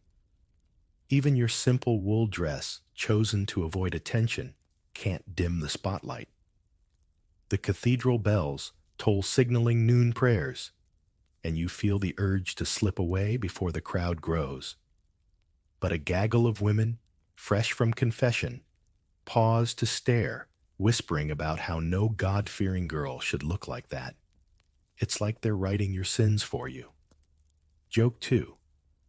Even your simple wool dress, chosen to avoid attention, can't dim the spotlight. The cathedral bells toll signaling noon prayers, and you feel the urge to slip away before the crowd grows. But a gaggle of women, fresh from confession, pause to stare, whispering about how no God-fearing girl should look like that. It's like they're writing your sins for you. Joke 2.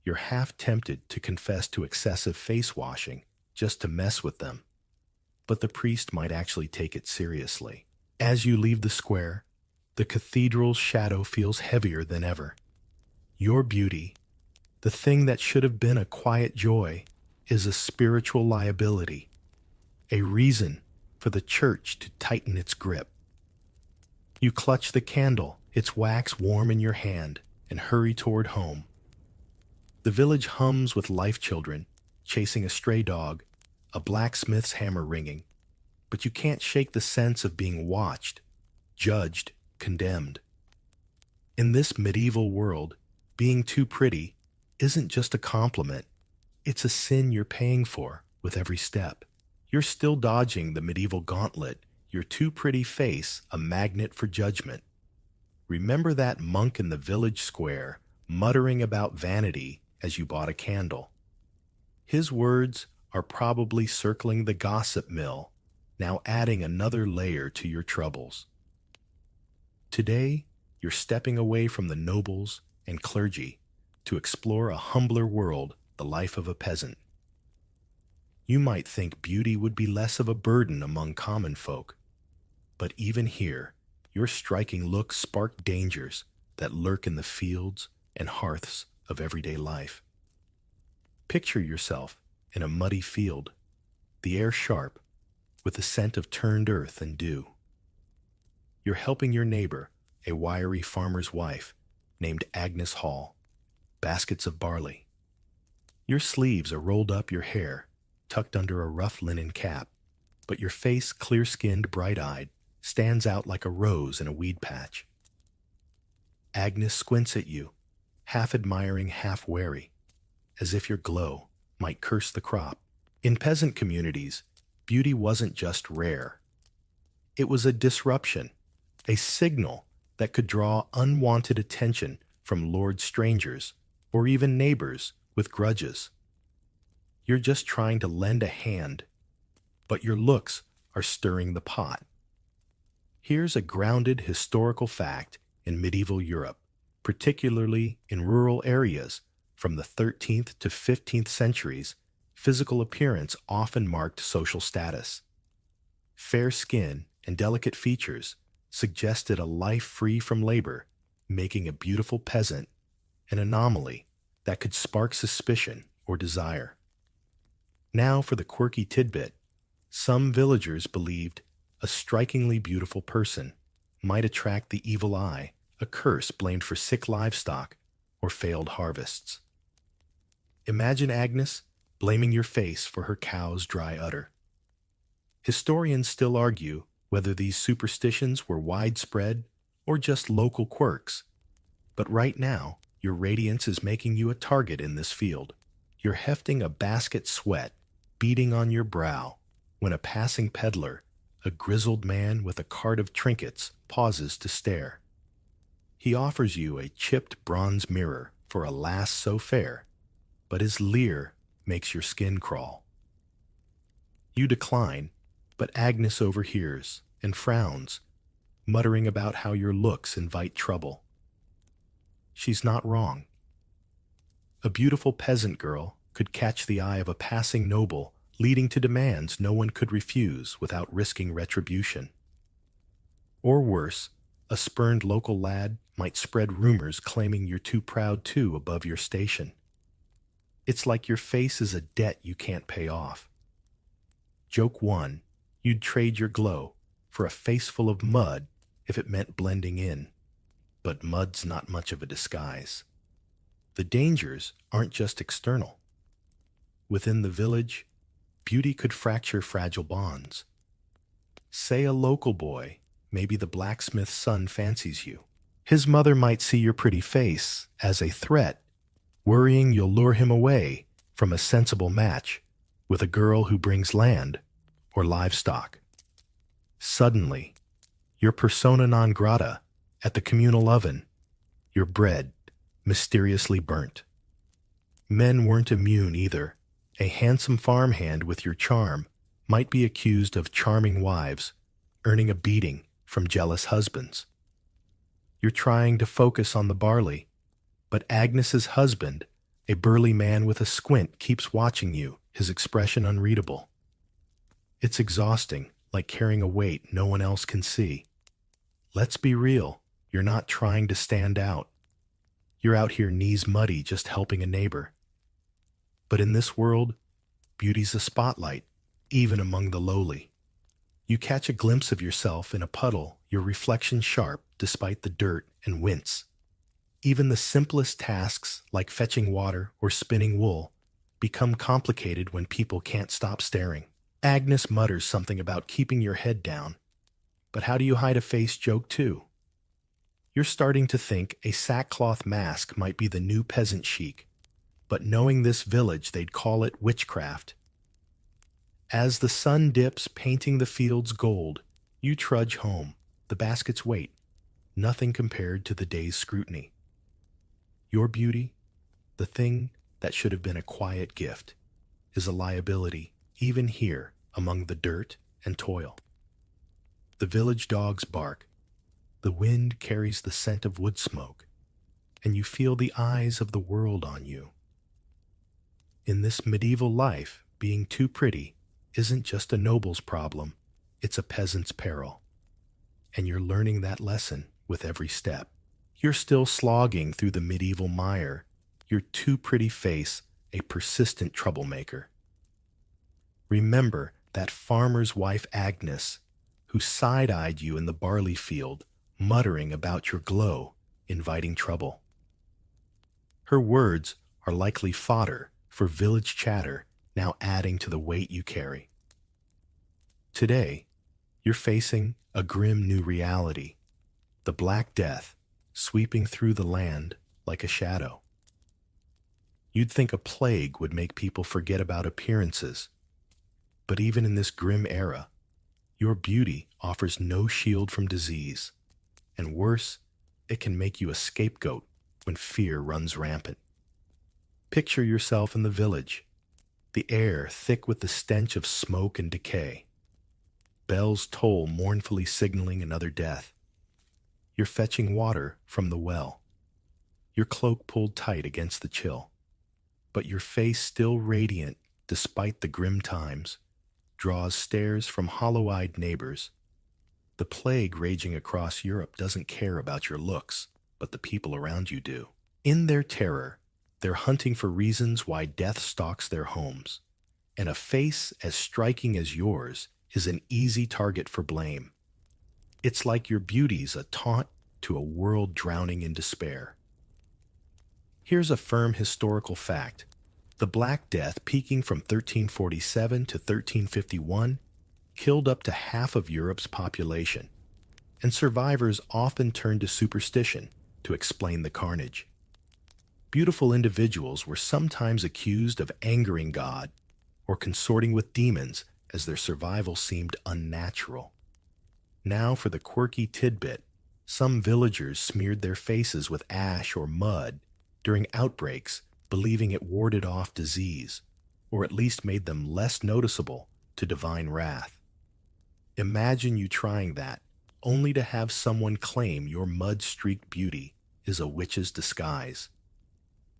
You're half tempted to confess to excessive face washing just to mess with them, but the priest might actually take it seriously. As you leave the square, the cathedral's shadow feels heavier than ever. Your beauty, the thing that should have been a quiet joy, is a spiritual liability, a reason for the church to tighten its grip. You clutch the candle, its wax warm in your hand, and hurry toward home. The village hums with life children, chasing a stray dog, a blacksmith's hammer ringing, but you can't shake the sense of being watched, judged, condemned. In this medieval world, being too pretty isn't just a compliment, it's a sin you're paying for with every step. You're still dodging the medieval gauntlet, your too pretty face a magnet for judgment. Remember that monk in the village square muttering about vanity as you bought a candle. His words are probably circling the gossip mill, now adding another layer to your troubles. Today, you're stepping away from the nobles and clergy to explore a humbler world, the life of a peasant. You might think beauty would be less of a burden among common folk, but even here, your striking looks spark dangers that lurk in the fields and hearths of everyday life. Picture yourself in a muddy field, the air sharp, with the scent of turned earth and dew. You're helping your neighbor, a wiry farmer's wife, named Agnes Hall, baskets of barley. Your sleeves are rolled up your hair, tucked under a rough linen cap, but your face, clear-skinned, bright-eyed, stands out like a rose in a weed patch. Agnes squints at you, half admiring, half wary, as if your glow might curse the crop. In peasant communities, beauty wasn't just rare. It was a disruption, a signal that could draw unwanted attention from lord strangers or even neighbors with grudges. You're just trying to lend a hand, but your looks are stirring the pot. Here's a grounded historical fact in medieval Europe, particularly in rural areas from the 13th to 15th centuries. Physical appearance often marked social status. Fair skin and delicate features suggested a life free from labor, making a beautiful peasant an anomaly that could spark suspicion or desire. Now for the quirky tidbit. Some villagers believed a strikingly beautiful person might attract the evil eye, a curse blamed for sick livestock or failed harvests. Imagine Agnes blaming your face for her cow's dry udder. Historians still argue whether these superstitions were widespread or just local quirks, but right now, your radiance is making you a target in this field. You're hefting a basket, sweat beading on your brow, when a passing peddler, a grizzled man with a cart of trinkets, pauses to stare. He offers you a chipped bronze mirror for a lass so fair, but his leer makes your skin crawl. You decline, but Agnes overhears and frowns, muttering about how your looks invite trouble. she's not wrong. A beautiful peasant girl could catch the eye of a passing noble, leading to demands no one could refuse without risking retribution. Or worse, a spurned local lad might spread rumors claiming you're too proud to above your station. It's like your face is a debt you can't pay off. Joke 1, you'd trade your glow for a face full of mud if it meant blending in. But mud's not much of a disguise. The dangers aren't just external. Within the village, beauty could fracture fragile bonds. Say a local boy, maybe the blacksmith's son, fancies you. His mother might see your pretty face as a threat, worrying you'll lure him away from a sensible match with a girl who brings land or livestock. Suddenly, your persona non grata at the communal oven, your bread mysteriously burnt. Men weren't immune either. A handsome farmhand with your charm might be accused of charming wives, earning a beating from jealous husbands. You're trying to focus on the barley, but Agnes's husband, a burly man with a squint, keeps watching you, his expression unreadable. It's exhausting, like carrying a weight no one else can see. Let's be real, you're not trying to stand out. You're out here knees muddy just helping a neighbor. But in this world, beauty's a spotlight, even among the lowly. You catch a glimpse of yourself in a puddle, your reflection sharp despite the dirt, and wince. Even the simplest tasks, like fetching water or spinning wool, become complicated when people can't stop staring. Agnes mutters something about keeping your head down. But how do you hide a face? Joke 2. You're starting to think a sackcloth mask might be the new peasant chic, but knowing this village, they'd call it witchcraft. As the sun dips, painting the fields gold, you trudge home, the basket's weight, nothing compared to the day's scrutiny. Your beauty, the thing that should have been a quiet gift, is a liability even here among the dirt and toil. The village dogs bark, the wind carries the scent of wood smoke, and you feel the eyes of the world on you. In this medieval life, being too pretty isn't just a noble's problem, it's a peasant's peril. And you're learning that lesson with every step. You're still slogging through the medieval mire, your too pretty face a persistent troublemaker. Remember that farmer's wife Agnes, who side-eyed you in the barley field, muttering about your glow, inviting trouble. Her words are likely fodder for village chatter, now adding to the weight you carry. Today, you're facing a grim new reality, the Black Death sweeping through the land like a shadow. You'd think a plague would make people forget about appearances, but even in this grim era, your beauty offers no shield from disease, and worse, it can make you a scapegoat when fear runs rampant. Picture yourself in the village, the air thick with the stench of smoke and decay. Bells toll mournfully signaling another death. You're fetching water from the well, your cloak pulled tight against the chill, but your face still radiant despite the grim times, draws stares from hollow-eyed neighbors. The plague raging across Europe doesn't care about your looks, but the people around you do. In their terror, they're hunting for reasons why death stalks their homes, and a face as striking as yours is an easy target for blame. It's like your beauty's a taunt to a world drowning in despair. Here's a firm historical fact. The Black Death, peaking from 1347 to 1351, killed up to half of Europe's population, and survivors often turned to superstition to explain the carnage. Beautiful individuals were sometimes accused of angering God or consorting with demons as their survival seemed unnatural. Now for the quirky tidbit, some villagers smeared their faces with ash or mud during outbreaks, believing it warded off disease, or at least made them less noticeable to divine wrath. Imagine you trying that, only to have someone claim your mud-streaked beauty is a witch's disguise.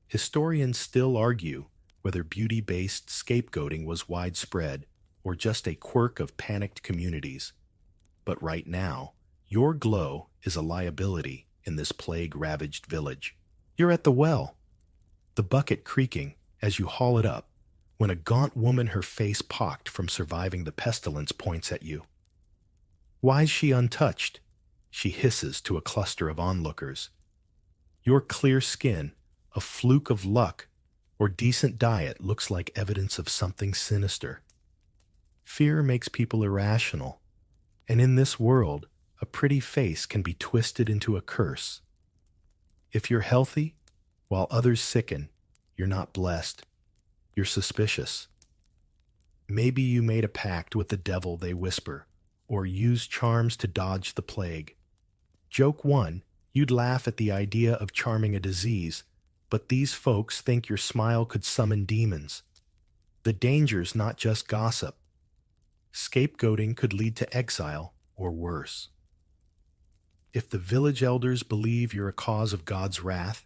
Historians still argue whether beauty-based scapegoating was widespread or just a quirk of panicked communities. But right now, your glow is a liability in this plague-ravaged village. You're at the well, the bucket creaking as you haul it up, when a gaunt woman, her face pocked from surviving the pestilence, points at you. Why's she untouched? She hisses to a cluster of onlookers. Your clear skin, a fluke of luck, or decent diet looks like evidence of something sinister. Fear makes people irrational, and in this world, a pretty face can be twisted into a curse. If you're healthy, while others sicken, you're not blessed. You're suspicious. Maybe you made a pact with the devil, they whisper, or used charms to dodge the plague. Joke one, you'd laugh at the idea of charming a disease, but these folks think your smile could summon demons. The danger's not just gossip. Scapegoating could lead to exile or worse. If the village elders believe you're a cause of God's wrath,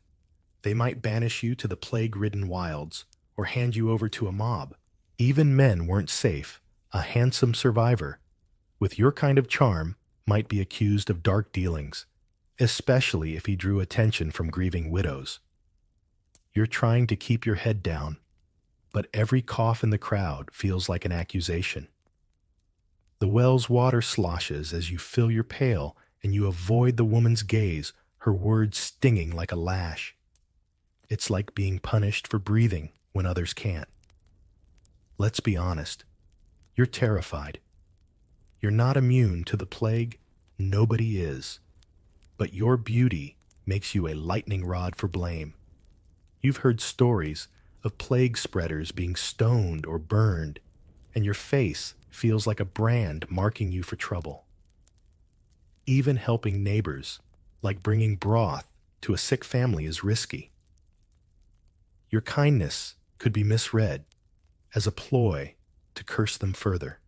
they might banish you to the plague-ridden wilds or hand you over to a mob. Even men weren't safe. A handsome survivor with your kind of charm might be accused of dark dealings, especially if he drew attention from grieving widows. You're trying to keep your head down, but every cough in the crowd feels like an accusation. The well's water sloshes as you fill your pail and you avoid the woman's gaze, her words stinging like a lash. It's like being punished for breathing when others can't. Let's be honest. You're terrified. You're not immune to the plague. Nobody is. But your beauty makes you a lightning rod for blame. You've heard stories of plague spreaders being stoned or burned, and your face feels like a brand marking you for trouble. Even helping neighbors, like bringing broth to a sick family, is risky. Your kindness could be misread as a ploy to curse them further.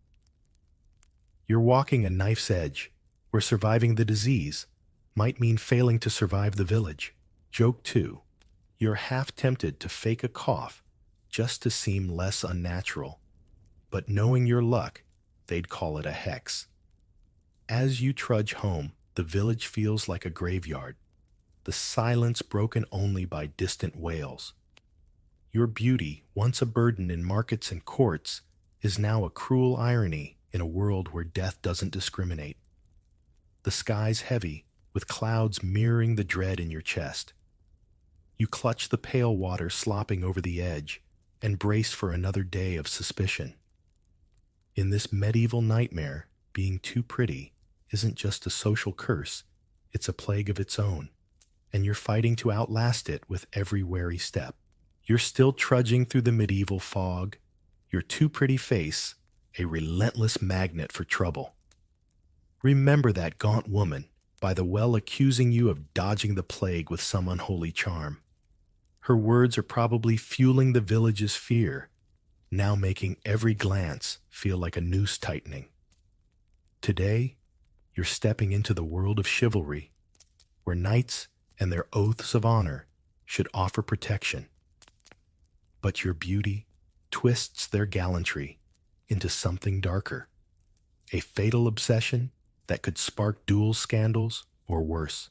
You're walking a knife's edge, where surviving the disease might mean failing to survive the village. Joke 2. You're half tempted to fake a cough just to seem less unnatural, but knowing your luck, they'd call it a hex. As you trudge home, the village feels like a graveyard, the silence broken only by distant wails. Your beauty, once a burden in markets and courts, is now a cruel irony in a world where death doesn't discriminate. The sky's heavy, with clouds mirroring the dread in your chest. You clutch the pail water slopping over the edge and brace for another day of suspicion. In this medieval nightmare, being too pretty isn't just a social curse, it's a plague of its own, and you're fighting to outlast it with every wary step. You're still trudging through the medieval fog, your too pretty face a relentless magnet for trouble. Remember that gaunt woman by the well accusing you of dodging the plague with some unholy charm. Her words are probably fueling the village's fear, now making every glance feel like a noose tightening. Today, you're stepping into the world of chivalry, where knights and their oaths of honor should offer protection. But your beauty twists their gallantry into something darker, a fatal obsession that could spark duel scandals or worse.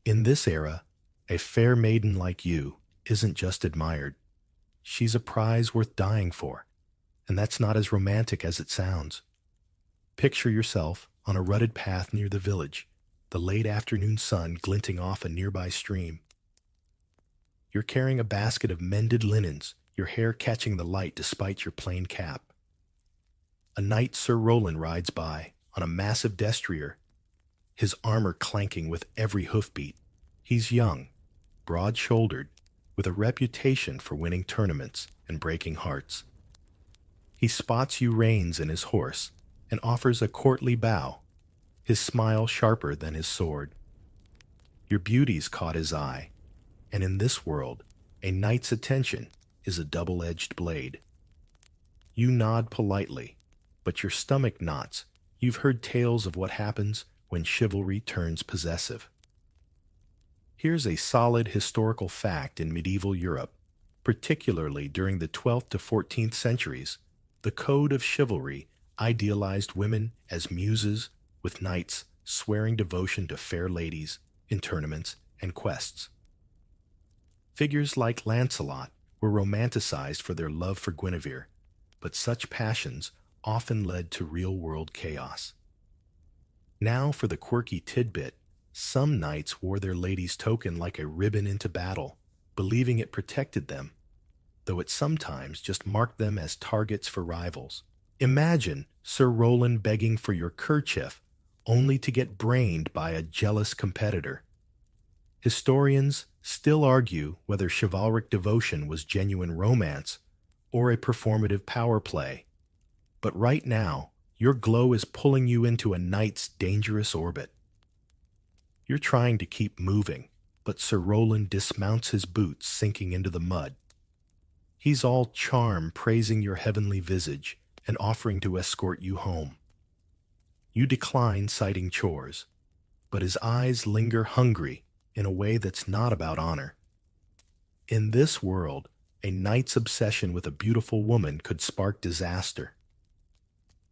In this era, a fair maiden like you isn't just admired. She's a prize worth dying for, and that's not as romantic as it sounds. Picture yourself on a rutted path near the village, the late afternoon sun glinting off a nearby stream. You're carrying a basket of mended linens, your hair catching the light despite your plain cap. A knight Sir Roland rides by on a massive destrier, his armor clanking with every hoofbeat. He's young, broad-shouldered, with a reputation for winning tournaments and breaking hearts. He spots you reins in his horse and offers a courtly bow, his smile sharper than his sword. Your beauty's caught his eye, and in this world, a knight's attention is a double-edged blade. You nod politely, but your stomach knots. You've heard tales of what happens when chivalry turns possessive. Here's a solid historical fact in medieval Europe, particularly during the 12th to 14th centuries. The code of chivalry idealized women as muses, with knights swearing devotion to fair ladies in tournaments and quests. Figures like Lancelot were romanticized for their love for Guinevere, but such passions often led to real-world chaos. Now for the quirky tidbit, some knights wore their lady's token like a ribbon into battle, believing it protected them, though it sometimes just marked them as targets for rivals. Imagine Sir Roland begging for your kerchief, only to get brained by a jealous competitor. Historians still argue whether chivalric devotion was genuine romance or a performative power play. But right now, your glow is pulling you into a knight's dangerous orbit. You're trying to keep moving, but Sir Roland dismounts his boots, sinking into the mud. He's all charm, praising your heavenly visage and offering to escort you home. You decline, citing chores, but his eyes linger hungry in a way that's not about honor. In this world, a knight's obsession with a beautiful woman could spark disaster.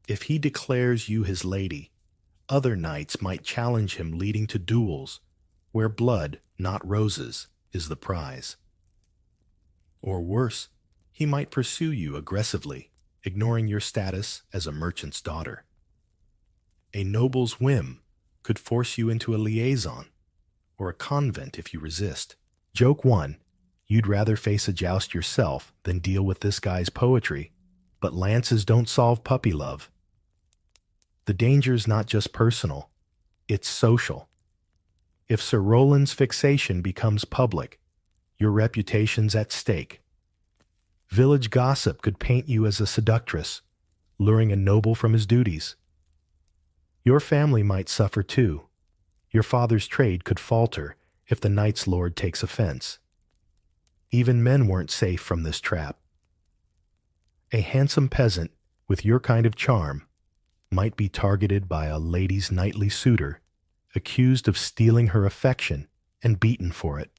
If he declares you his lady, other knights might challenge him, leading to duels where blood, not roses, is the prize. Or worse, he might pursue you aggressively, ignoring your status as a merchant's daughter. A noble's whim could force you into a liaison, or a convent if you resist. Joke 1. You'd rather face a joust yourself than deal with this guy's poetry, but lances don't solve puppy love. The danger's not just personal, it's social. If Sir Roland's fixation becomes public, your reputation's at stake. Village gossip could paint you as a seductress, luring a noble from his duties. Your family might suffer too. Your father's trade could falter if the knight's lord takes offense. Even men weren't safe from this trap. A handsome peasant with your kind of charm might be targeted by a lady's knightly suitor, accused of stealing her affection and beaten for it.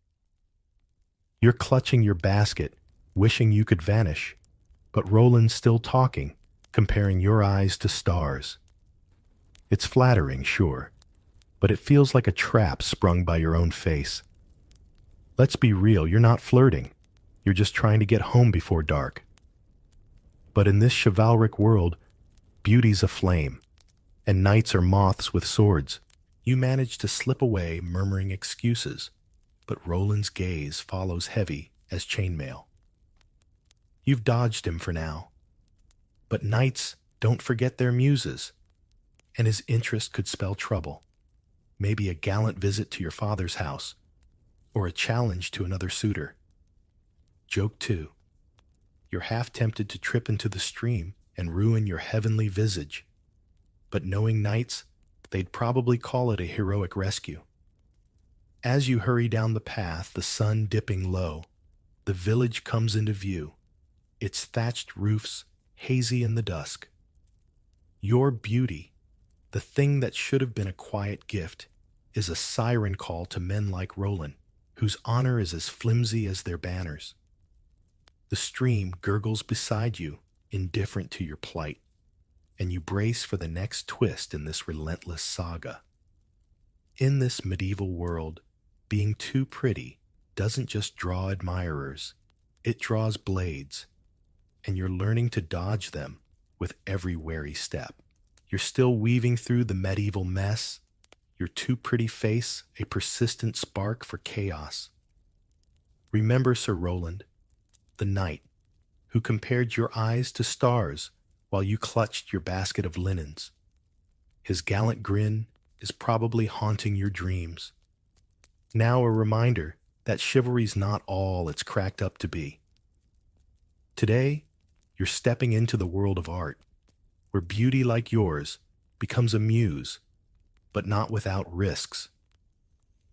You're clutching your basket, wishing you could vanish, but Roland's still talking, comparing your eyes to stars. It's flattering, sure, but it feels like a trap sprung by your own face. Let's be real, you're not flirting. You're just trying to get home before dark. But in this chivalric world, beauty's aflame, and knights are moths with swords. You manage to slip away, murmuring excuses, but Roland's gaze follows heavy as chainmail. You've dodged him for now, but knights don't forget their muses, and his interest could spell trouble. Maybe a gallant visit to your father's house, or a challenge to another suitor. Joke 2. You're half tempted to trip into the stream and ruin your heavenly visage, but knowing knights, they'd probably call it a heroic rescue. As you hurry down the path, the sun dipping low, the village comes into view, its thatched roofs hazy in the dusk. Your beauty, the thing that should have been a quiet gift, is a siren call to men like Roland, whose honor is as flimsy as their banners. The stream gurgles beside you, indifferent to your plight, and you brace for the next twist in this relentless saga. In this medieval world, being too pretty doesn't just draw admirers, it draws blades, and you're learning to dodge them with every wary step. You're still weaving through the medieval mess, your too pretty face a persistent spark for chaos. Remember Sir Roland, the knight, who compared your eyes to stars while you clutched your basket of linens. His gallant grin is probably haunting your dreams. Now a reminder that chivalry's not all it's cracked up to be. Today, you're stepping into the world of art, where beauty like yours becomes a muse, but not without risks.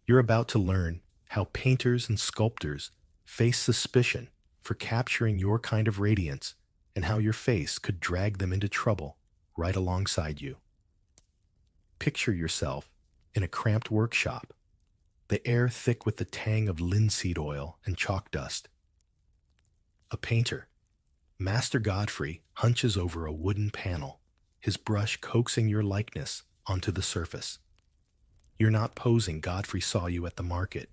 You're about to learn how painters and sculptors face suspicion for capturing your kind of radiance, and how your face could drag them into trouble right alongside you. Picture yourself in a cramped workshop, the air thick with the tang of linseed oil and chalk dust. A painter, Master Godfrey, hunches over a wooden panel, his brush coaxing your likeness onto the surface. You're not posing. Godfrey saw you at the market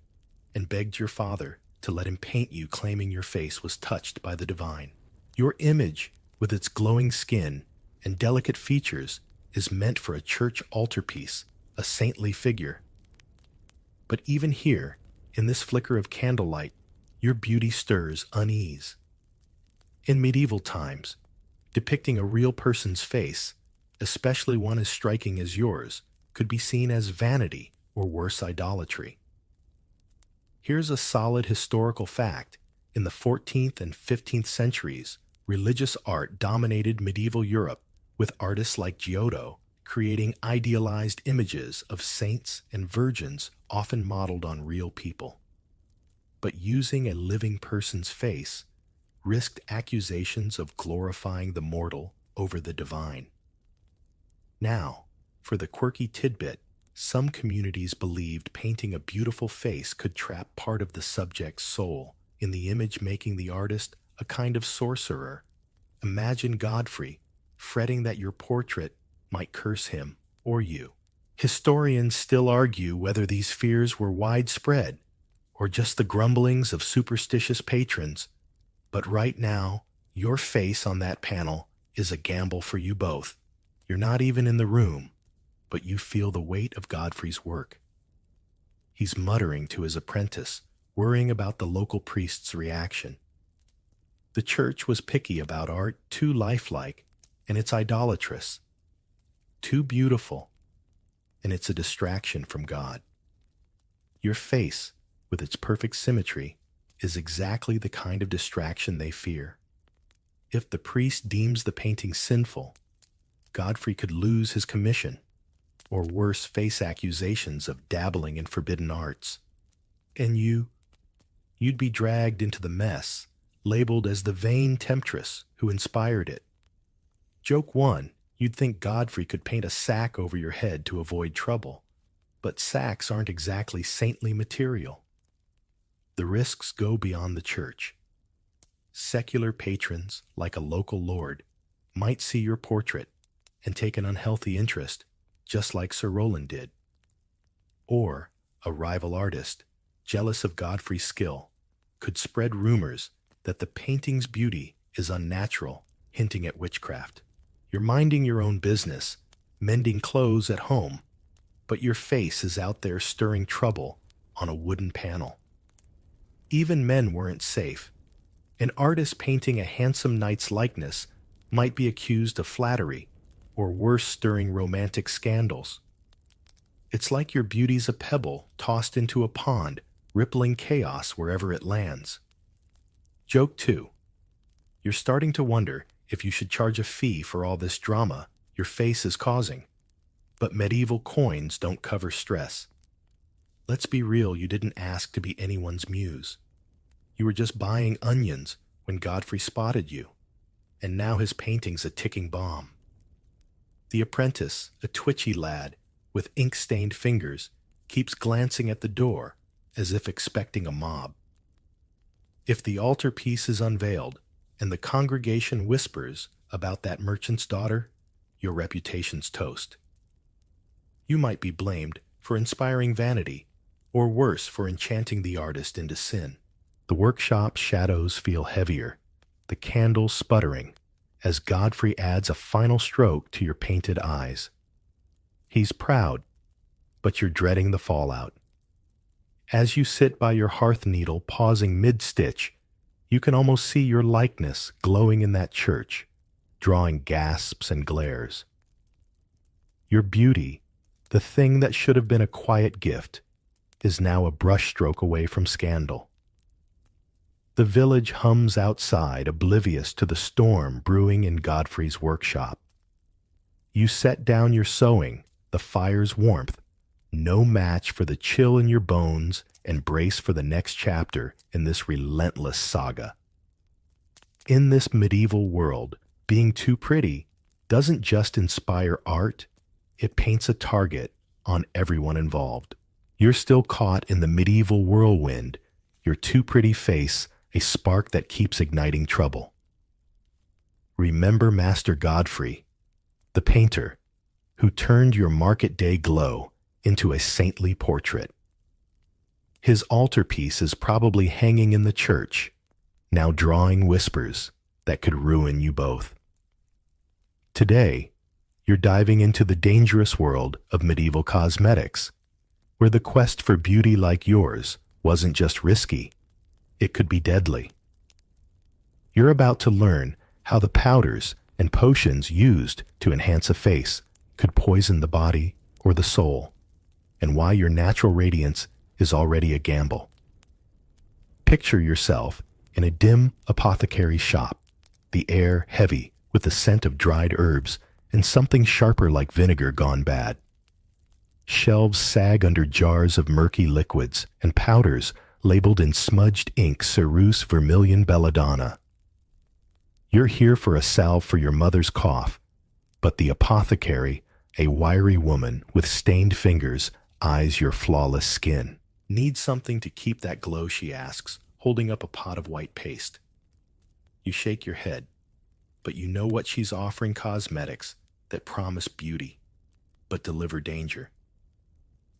and begged your father to let him paint you, claiming your face was touched by the divine. Your image, with its glowing skin and delicate features, is meant for a church altarpiece, a saintly figure. But even here, in this flicker of candlelight, your beauty stirs unease. In medieval times, depicting a real person's face, especially one as striking as yours, could be seen as vanity or worse, idolatry. Here's a solid historical fact. In the 14th and 15th centuries, religious art dominated medieval Europe, with artists like Giotto creating idealized images of saints and virgins often modeled on real people. But using a living person's face risked accusations of glorifying the mortal over the divine. Now, for the quirky tidbit, some communities believed painting a beautiful face could trap part of the subject's soul in the image, making the artist a kind of sorcerer. Imagine Godfrey fretting that your portrait might curse him or you. Historians still argue whether these fears were widespread or just the grumblings of superstitious patrons. But right now, your face on that panel is a gamble for you both. You're not even in the room, but you feel the weight of Godfrey's work. He's muttering to his apprentice, worrying about the local priest's reaction. The church was picky about art, too lifelike, and it's idolatrous. Too beautiful, and it's a distraction from God. Your face, with its perfect symmetry, is exactly the kind of distraction they fear. If the priest deems the painting sinful, Godfrey could lose his commission, or worse, face accusations of dabbling in forbidden arts. And you'd be dragged into the mess, labeled as the vain temptress who inspired it. Joke one, you'd think Godfrey could paint a sack over your head to avoid trouble, but sacks aren't exactly saintly material. The risks go beyond the church. Secular patrons, like a local lord, might see your portrait and take an unhealthy interest, just like Sir Roland did. Or a rival artist, jealous of Godfrey's skill, could spread rumors that the painting's beauty is unnatural, hinting at witchcraft. You're minding your own business, mending clothes at home, but your face is out there stirring trouble on a wooden panel. Even men weren't safe. An artist painting a handsome knight's likeness might be accused of flattery, or worse, stirring romantic scandals. It's like your beauty's a pebble tossed into a pond, rippling chaos wherever it lands. Joke 2. You're starting to wonder if you should charge a fee for all this drama your face is causing. But medieval coins don't cover stress. Let's be real, you didn't ask to be anyone's muse. You were just buying onions when Godfrey spotted you, and now his painting's a ticking bomb. The apprentice, a twitchy lad with ink-stained fingers, keeps glancing at the door as if expecting a mob. If the altarpiece is unveiled and the congregation whispers about that merchant's daughter, your reputation's toast. You might be blamed for inspiring vanity, or worse, for enchanting the artist into sin. The workshop's shadows feel heavier, the candles sputtering, as Godfrey adds a final stroke to your painted eyes. He's proud, but you're dreading the fallout. As you sit by your hearth needle, pausing mid-stitch, you can almost see your likeness glowing in that church, drawing gasps and glares. Your beauty, the thing that should have been a quiet gift, is now a brushstroke away from scandal. The village hums outside, oblivious to the storm brewing in Godfrey's workshop. You set down your sewing, the fire's warmth, no match for the chill in your bones, and brace for the next chapter in this relentless saga. In this medieval world, being too pretty doesn't just inspire art, it paints a target on everyone involved. You're still caught in the medieval whirlwind, your too pretty face a spark that keeps igniting trouble. Remember Master Godfrey, the painter, who turned your market day glow into a saintly portrait. His altarpiece is probably hanging in the church, now drawing whispers that could ruin you both. Today, you're diving into the dangerous world of medieval cosmetics, where the quest for beauty like yours wasn't just risky, it could be deadly. You're about to learn how the powders and potions used to enhance a face could poison the body or the soul, and why your natural radiance is already a gamble. Picture yourself in a dim apothecary shop, the air heavy with the scent of dried herbs and something sharper like vinegar gone bad. Shelves sag under jars of murky liquids and powders labeled in smudged ink Ceruse Vermilion Belladonna. You're here for a salve for your mother's cough, but the apothecary, a wiry woman with stained fingers, eyes your flawless skin. Need something to keep that glow, she asks, holding up a pot of white paste. You shake your head, but you know what she's offering: cosmetics that promise beauty, but deliver danger.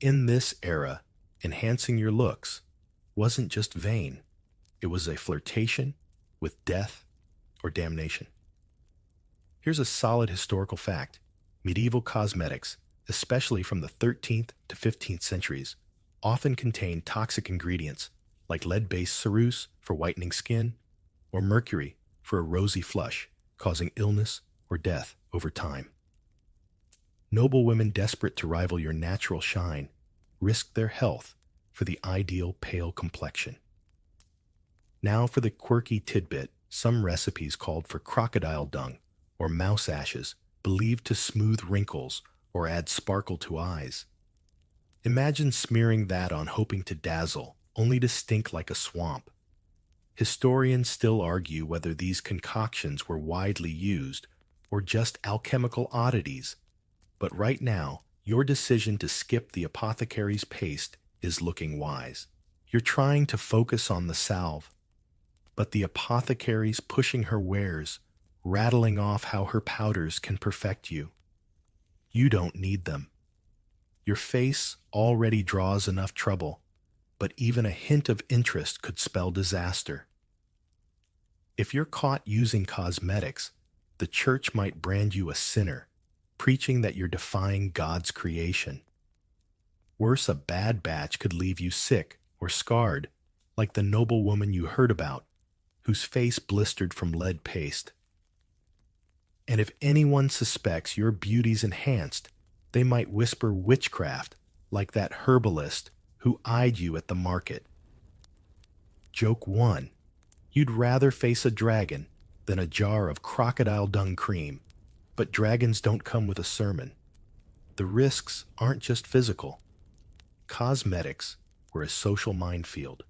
In this era, enhancing your looks wasn't just vain, it was a flirtation with death or damnation. Here's a solid historical fact. Medieval cosmetics, especially from the 13th to 15th centuries, often contained toxic ingredients like lead-based ceruse for whitening skin or mercury for a rosy flush, causing illness or death over time. Noble women desperate to rival your natural shine risked their health for the ideal pale complexion. Now for the quirky tidbit, some recipes called for crocodile dung or mouse ashes, believed to smooth wrinkles or add sparkle to eyes. Imagine smearing that on hoping to dazzle, only to stink like a swamp. Historians still argue whether these concoctions were widely used or just alchemical oddities, but right now, your decision to skip the apothecary's paste is looking wise. You're trying to focus on the salve, but the apothecary's pushing her wares, rattling off how her powders can perfect you. You don't need them. Your face already draws enough trouble, but even a hint of interest could spell disaster. If you're caught using cosmetics, the church might brand you a sinner, preaching that you're defying God's creation. Worse, a bad batch could leave you sick or scarred, like the noble woman you heard about, whose face blistered from lead paste. And if anyone suspects your beauty's enhanced, they might whisper witchcraft, like that herbalist who eyed you at the market. Joke 1. You'd rather face a dragon than a jar of crocodile dung cream, but dragons don't come with a sermon. The risks aren't just physical. Cosmetics were a social minefield.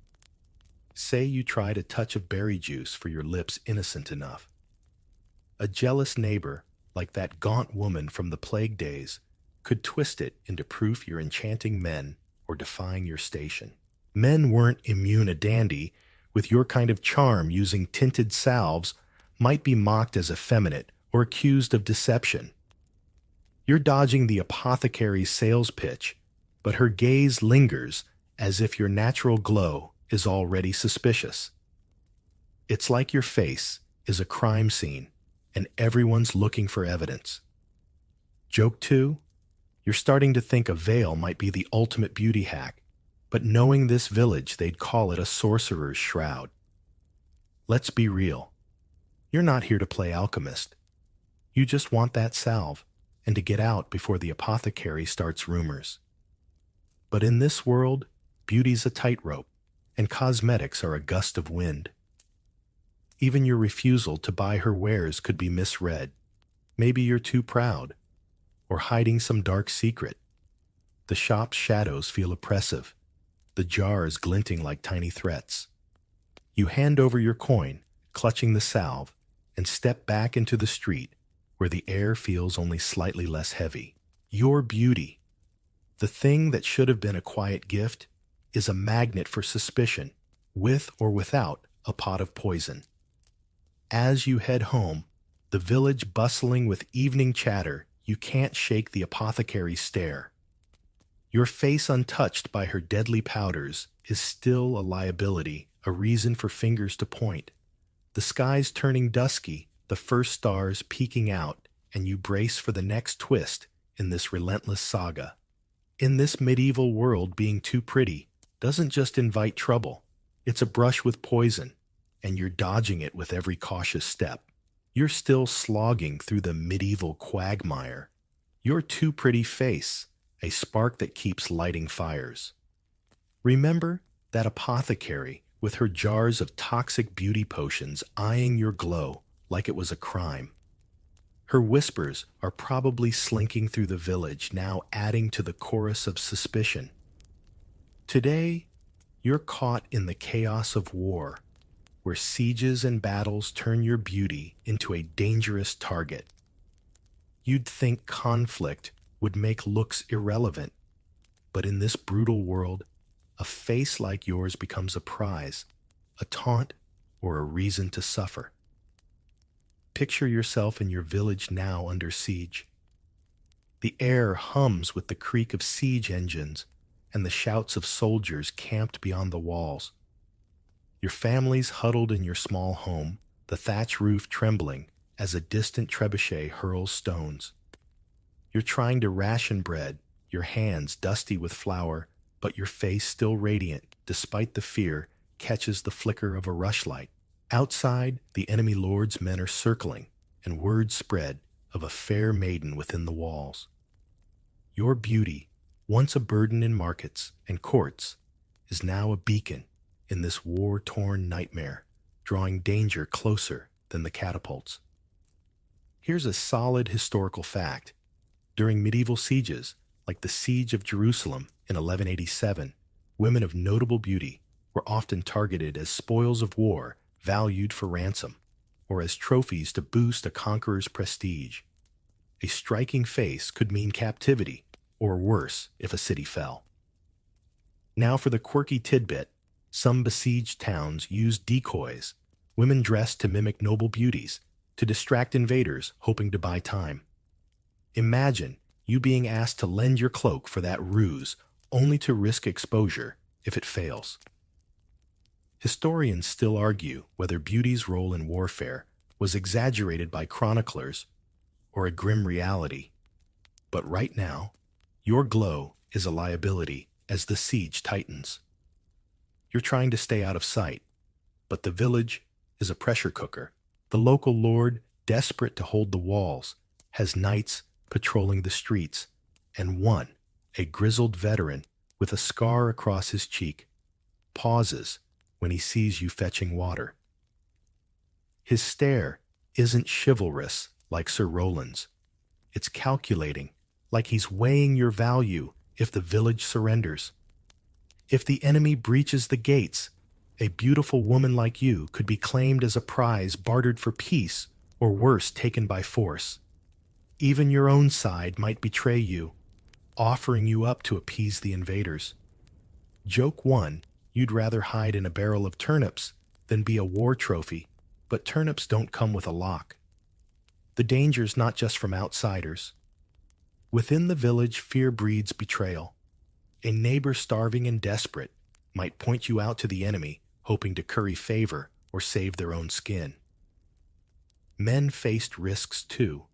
Say you tried a touch of berry juice for your lips innocent enough. A jealous neighbor, like that gaunt woman from the plague days, could twist it into proof you're enchanting men or defying your station. Men weren't immune. A dandy with your kind of charm using tinted salves might be mocked as effeminate or accused of deception. You're dodging the apothecary's sales pitch, but her gaze lingers as if your natural glow is already suspicious. It's like your face is a crime scene and everyone's looking for evidence. Joke 2. You're starting to think a veil might be the ultimate beauty hack, but knowing this village, they'd call it a sorcerer's shroud. Let's be real. You're not here to play alchemist. You just want that salve and to get out before the apothecary starts rumors. But in this world, beauty's a tightrope, and cosmetics are a gust of wind. Even your refusal to buy her wares could be misread. Maybe you're too proud, or hiding some dark secret. The shop's shadows feel oppressive, the jars glinting like tiny threats. You hand over your coin, clutching the salve, and step back into the street where the air feels only slightly less heavy. Your beauty, The thing that should have been a quiet gift is a magnet for suspicion, with or without a pot of poison. As you head home, the village bustling with evening chatter, you can't shake the apothecary's stare. Your face untouched by her deadly powders is still a liability, a reason for fingers to point. The sky's turning dusky, the first stars peeking out, and you brace for the next twist in this relentless saga. In this medieval world, being too pretty doesn't just invite trouble. It's a brush with poison, and you're dodging it with every cautious step. You're still slogging through the medieval quagmire. Your too pretty face, a spark that keeps lighting fires. Remember that apothecary with her jars of toxic beauty potions eyeing your glow like it was a crime. Her whispers are probably slinking through the village, now adding to the chorus of suspicion. Today, you're caught in the chaos of war, where sieges and battles turn your beauty into a dangerous target. You'd think conflict would make looks irrelevant, but in this brutal world, a face like yours becomes a prize, a taunt, or a reason to suffer. Picture yourself in your village now under siege. The air hums with the creak of siege engines and the shouts of soldiers camped beyond the walls. Your family's huddled in your small home, the thatch roof trembling as a distant trebuchet hurls stones. You're trying to ration bread, your hands dusty with flour, but your face still radiant despite the fear catches the flicker of a rushlight. Outside, the enemy lord's men are circling, and word spread of a fair maiden within the walls. Your beauty, once a burden in markets and courts, is now a beacon in this war-torn nightmare, drawing danger closer than the catapults. Here's a solid historical fact. During medieval sieges, like the Siege of Jerusalem in 1187, women of notable beauty were often targeted as spoils of war valued for ransom, or as trophies to boost a conqueror's prestige. A striking face could mean captivity, or worse if a city fell. Now for the quirky tidbit, some besieged towns used decoys, women dressed to mimic noble beauties, to distract invaders hoping to buy time. Imagine you being asked to lend your cloak for that ruse, only to risk exposure if it fails. Historians still argue whether beauty's role in warfare was exaggerated by chroniclers or a grim reality. But right now, your glow is a liability as the siege tightens. You're trying to stay out of sight, but the village is a pressure cooker. The local lord, desperate to hold the walls, has knights patrolling the streets, and one, a grizzled veteran with a scar across his cheek, pauses when he sees you fetching water. His stare isn't chivalrous like Sir Roland's. It's calculating, like he's weighing your value if the village surrenders. If the enemy breaches the gates, a beautiful woman like you could be claimed as a prize, bartered for peace, or worse, taken by force. Even your own side might betray you, offering you up to appease the invaders. Joke one, you'd rather hide in a barrel of turnips than be a war trophy, but turnips don't come with a lock. The danger's not just from outsiders. Within the village, fear breeds betrayal. A neighbor starving and desperate might point you out to the enemy, hoping to curry favor or save their own skin. Men faced risks too.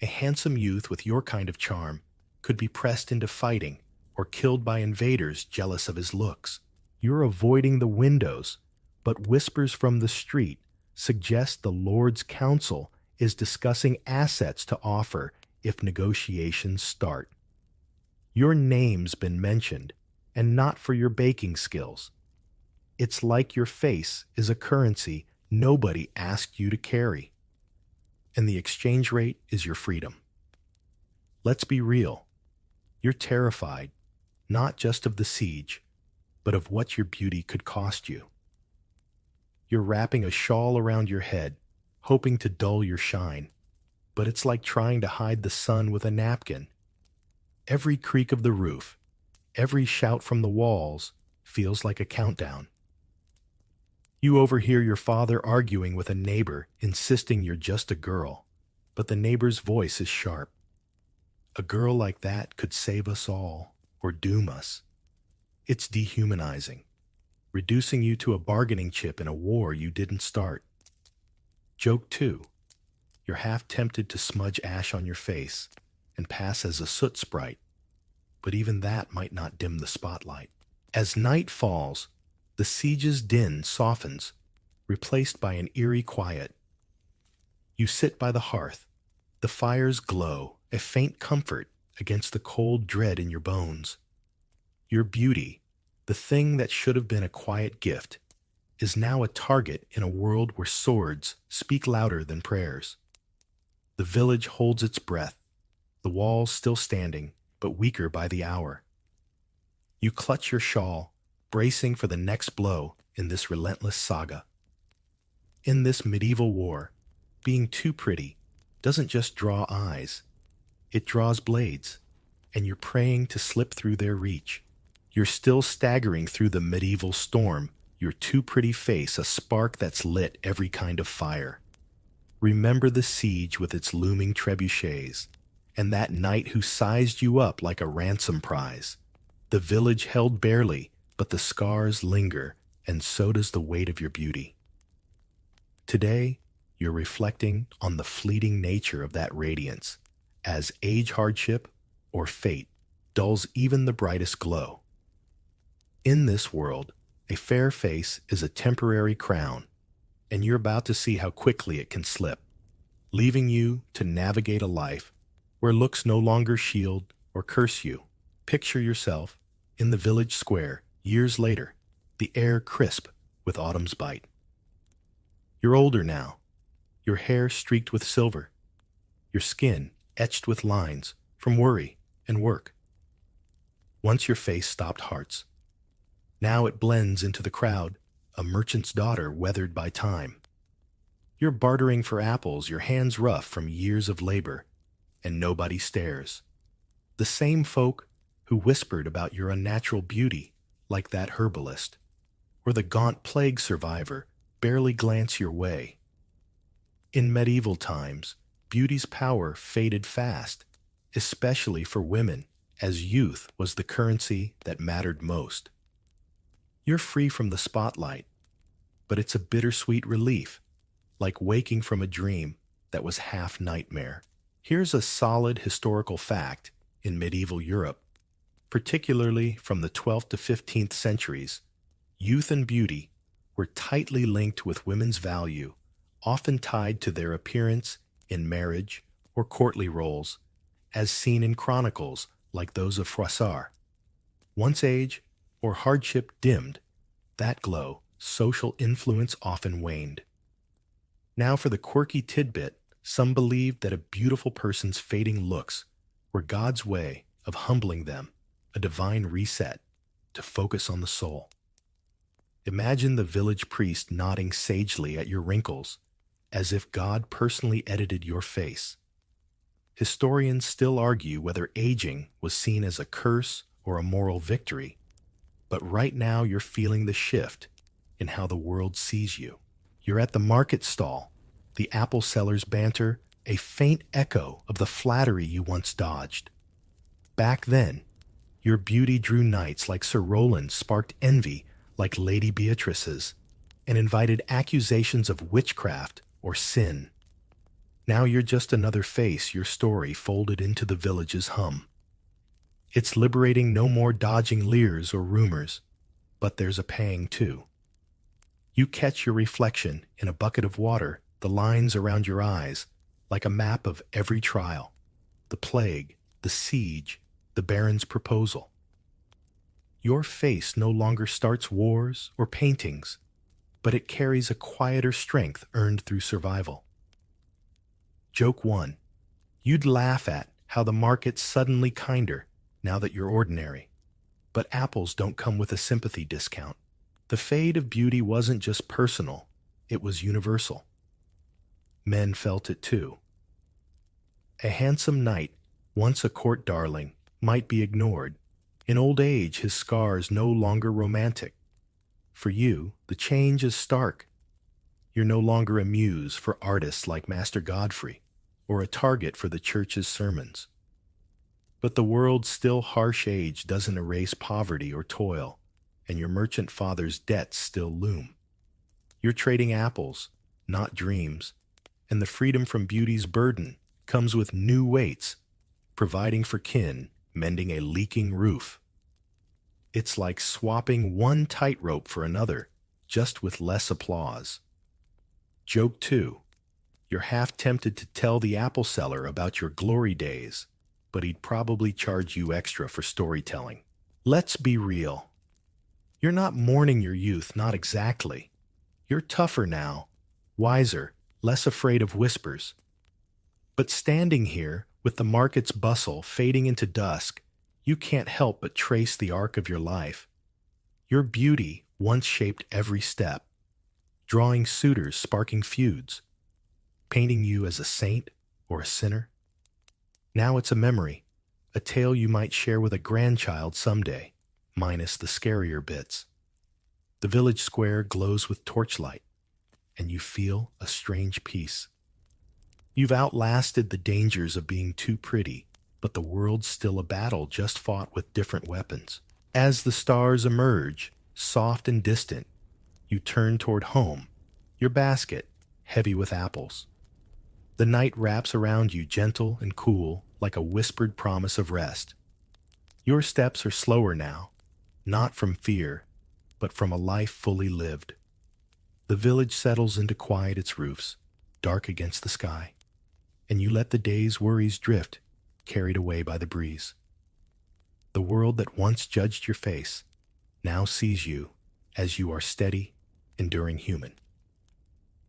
A handsome youth with your kind of charm could be pressed into fighting or killed by invaders jealous of his looks. You're avoiding the windows, but whispers from the street suggest the Lord's Council is discussing assets to offer if negotiations start. Your name's been mentioned, and not for your baking skills. It's like your face is a currency nobody asked you to carry. And the exchange rate is your freedom. Let's be real. You're terrified, not just of the siege, but of what your beauty could cost you. You're wrapping a shawl around your head, hoping to dull your shine, but it's like trying to hide the sun with a napkin. Every creak of the roof, every shout from the walls feels like a countdown. You overhear your father arguing with a neighbor, insisting you're just a girl, but the neighbor's voice is sharp. A girl like that could save us all, or doom us. It's dehumanizing, reducing you to a bargaining chip in a war you didn't start. Joke 2. You're half tempted to smudge ash on your face and pass as a soot sprite, but even that might not dim the spotlight. As night falls, the siege's din softens, replaced by an eerie quiet. You sit by the hearth, the fire's glow, a faint comfort against the cold dread in your bones. Your beauty, the thing that should have been a quiet gift, is now a target in a world where swords speak louder than prayers. The village holds its breath, the walls still standing, but weaker by the hour. You clutch your shawl, bracing for the next blow in this relentless saga. In this medieval war, being too pretty doesn't just draw eyes, it draws blades, and you're praying to slip through their reach. You're still staggering through the medieval storm, your too pretty face a spark that's lit every kind of fire. Remember the siege with its looming trebuchets, and that knight who sized you up like a ransom prize. The village held barely, but the scars linger, and so does the weight of your beauty. Today, you're reflecting on the fleeting nature of that radiance, as age hardship or fate dulls even the brightest glow. In this world, a fair face is a temporary crown, and you're about to see how quickly it can slip, leaving you to navigate a life where looks no longer shield or curse you. Picture yourself in the village square years later, the air crisp with autumn's bite. You're older now, your hair streaked with silver, your skin etched with lines from worry and work. Once your face stopped hearts. Now it blends into the crowd, a merchant's daughter weathered by time. You're bartering for apples, your hands rough from years of labor, and nobody stares. The same folk who whispered about your unnatural beauty, like that herbalist, or the gaunt plague survivor, barely glance your way. In medieval times, beauty's power faded fast, especially for women, as youth was the currency that mattered most. You're free from the spotlight, but it's a bittersweet relief, like waking from a dream that was half nightmare. Here's a solid historical fact in medieval Europe, particularly from the 12th to 15th centuries. Youth and beauty were tightly linked with women's value, often tied to their appearance in marriage or courtly roles, as seen in chronicles like those of Froissart. Once age or hardship dimmed that glow, social influence often waned. Now for the quirky tidbit, some believed that a beautiful person's fading looks were God's way of humbling them, a divine reset to focus on the soul. Imagine the village priest nodding sagely at your wrinkles, as if God personally edited your face. Historians still argue whether aging was seen as a curse or a moral victory, but right now you're feeling the shift in how the world sees you. You're at the market stall, the apple seller's banter, a faint echo of the flattery you once dodged. Back then, your beauty drew knights like Sir Roland, sparked envy like Lady Beatrice's, and invited accusations of witchcraft or sin. Now you're just another face, your story folded into the village's hum. It's liberating, no more dodging leers or rumors, but there's a pang too. You catch your reflection in a bucket of water, the lines around your eyes, like a map of every trial, the plague, the siege, the baron's proposal. Your face no longer starts wars or paintings, but it carries a quieter strength earned through survival. Joke 1. You'd laugh at how the market's suddenly kinder now that you're ordinary. But apples don't come with a sympathy discount. The fade of beauty wasn't just personal, it was universal. Men felt it too. A handsome knight, once a court darling, might be ignored, In old age, his scars no longer romantic. For you, the change is stark. You're no longer a muse for artists like Master Godfrey, or a target for the church's sermons. But the world's still harsh age doesn't erase poverty or toil, and your merchant father's debts still loom. You're trading apples, not dreams, and the freedom from beauty's burden comes with new weights, providing for kin, mending a leaking roof. It's like swapping one tightrope for another, just with less applause. Joke 2. You're half tempted to tell the apple seller about your glory days, but he'd probably charge you extra for storytelling. Let's be real. You're not mourning your youth, not exactly. You're tougher now, wiser, less afraid of whispers. But standing here, with the market's bustle fading into dusk, you can't help but trace the arc of your life. Your beauty once shaped every step, drawing suitors, sparking feuds, painting you as a saint or a sinner. Now it's a memory, a tale you might share with a grandchild someday, minus the scarier bits. The village square glows with torchlight, and you feel a strange peace. You've outlasted the dangers of being too pretty, but the world's still a battle just fought with different weapons. As the stars emerge, soft and distant, you turn toward home, your basket heavy with apples. The night wraps around you gentle and cool like a whispered promise of rest. Your steps are slower now, not from fear, but from a life fully lived. The village settles into quiet its roofs, dark against the sky, and you let the day's worries drift, carried away by the breeze. The world that once judged your face now sees you as you are steady, enduring human.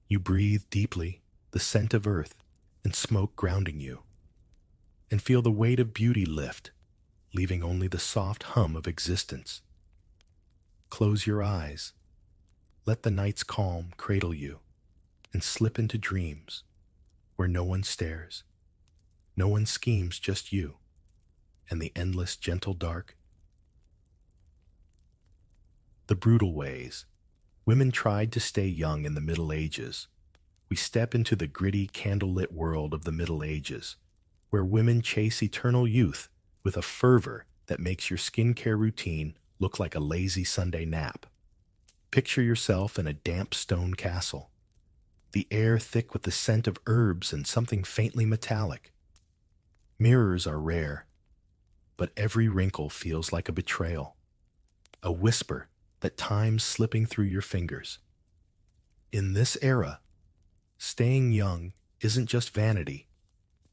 You breathe deeply, the scent of earth and smoke grounding you, and feel the weight of beauty lift, leaving only the soft hum of existence. Close your eyes. Let the night's calm cradle you and slip into dreams where no one stares, no one schemes, just you and the endless gentle dark. The brutal ways. Women tried to stay young in the Middle Ages. We step into the gritty, candlelit world of the Middle Ages, where women chase eternal youth with a fervor that makes your skincare routine look like a lazy Sunday nap. Picture yourself in a damp stone castle, the air thick with the scent of herbs and something faintly metallic. Mirrors are rare, but every wrinkle feels like a betrayal, a whisper that time's slipping through your fingers. In this era, staying young isn't just vanity,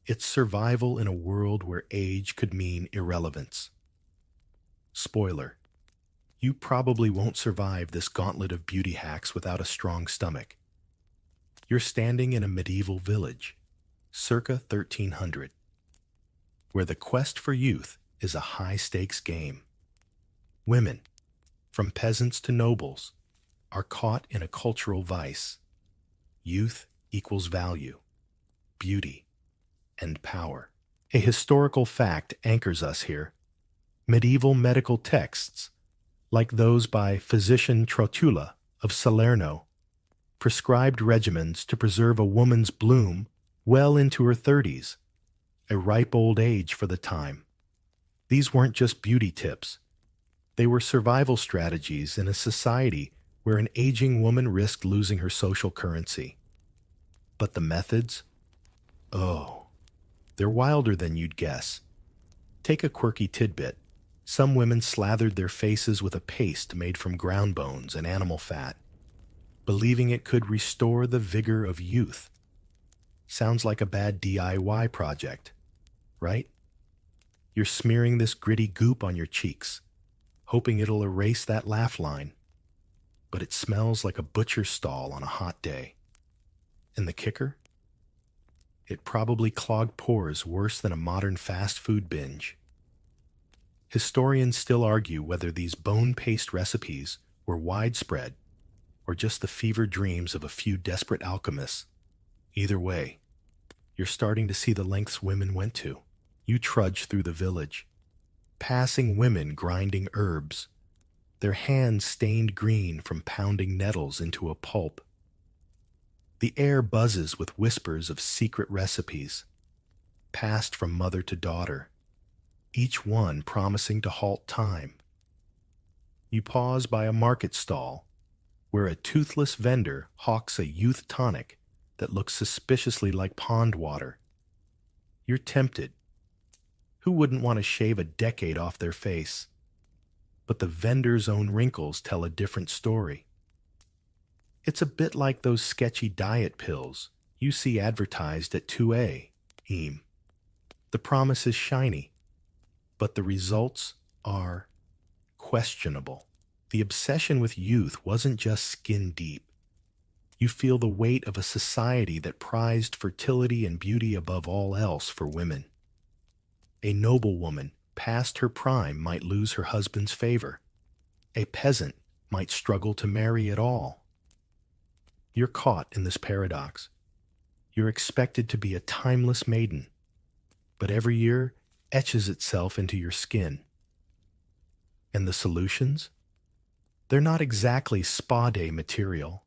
it's survival in a world where age could mean irrelevance. Spoiler: you probably won't survive this gauntlet of beauty hacks without a strong stomach. You're standing in a medieval village, circa 1300, where the quest for youth is a high-stakes game. Women, from peasants to nobles, are caught in a cultural vice. Youth equals value, beauty, and power. A historical fact anchors us here. Medieval medical texts, like those by physician Trotula of Salerno, prescribed regimens to preserve a woman's bloom well into her 30s, a ripe old age for the time. These weren't just beauty tips. They were survival strategies in a society where an aging woman risked losing her social currency. But the methods? Oh, they're wilder than you'd guess. Take a quirky tidbit. Some women slathered their faces with a paste made from ground bones and animal fat, believing it could restore the vigor of youth. Sounds like a bad DIY project, right? You're smearing this gritty goop on your cheeks, hoping it'll erase that laugh line. But it smells like a butcher's stall on a hot day. And the kicker? It probably clogged pores worse than a modern fast food binge. Historians still argue whether these bone paste recipes were widespread or just the fevered dreams of a few desperate alchemists. Either way, you're starting to see the lengths women went to. You trudge through the village, passing women grinding herbs, their hands stained green from pounding nettles into a pulp. The air buzzes with whispers of secret recipes, passed from mother to daughter, each one promising to halt time. You pause by a market stall, where a toothless vendor hawks a youth tonic that looks suspiciously like pond water. You're tempted. Who wouldn't want to shave a decade off their face? But the vendor's own wrinkles tell a different story. It's a bit like those sketchy diet pills you see advertised at 2 a.m. The promise is shiny, but the results are questionable. The obsession with youth wasn't just skin deep. You feel the weight of a society that prized fertility and beauty above all else for women. A noblewoman past her prime might lose her husband's favor. A peasant might struggle to marry at all. You're caught in this paradox. You're expected to be a timeless maiden, but every year etches itself into your skin. And the solutions? They're not exactly spa day material.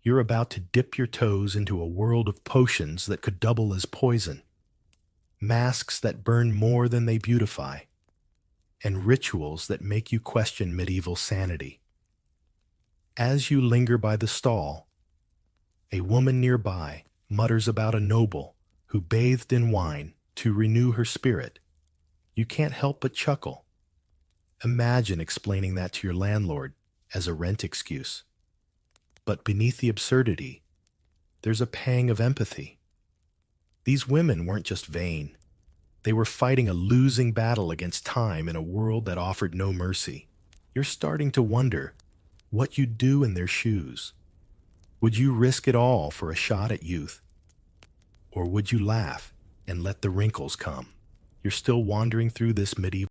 You're about to dip your toes into a world of potions that could double as poison, masks that burn more than they beautify, and rituals that make you question medieval sanity. As you linger by the stall, a woman nearby mutters about a noble who bathed in wine to renew her spirit. You can't help but chuckle. Imagine explaining that to your landlord as a rent excuse. But beneath the absurdity, there's a pang of empathy. These women weren't just vain. They were fighting a losing battle against time in a world that offered no mercy. You're starting to wonder what you'd do in their shoes. Would you risk it all for a shot at youth? Or would you laugh and let the wrinkles come? You're still wandering through this medieval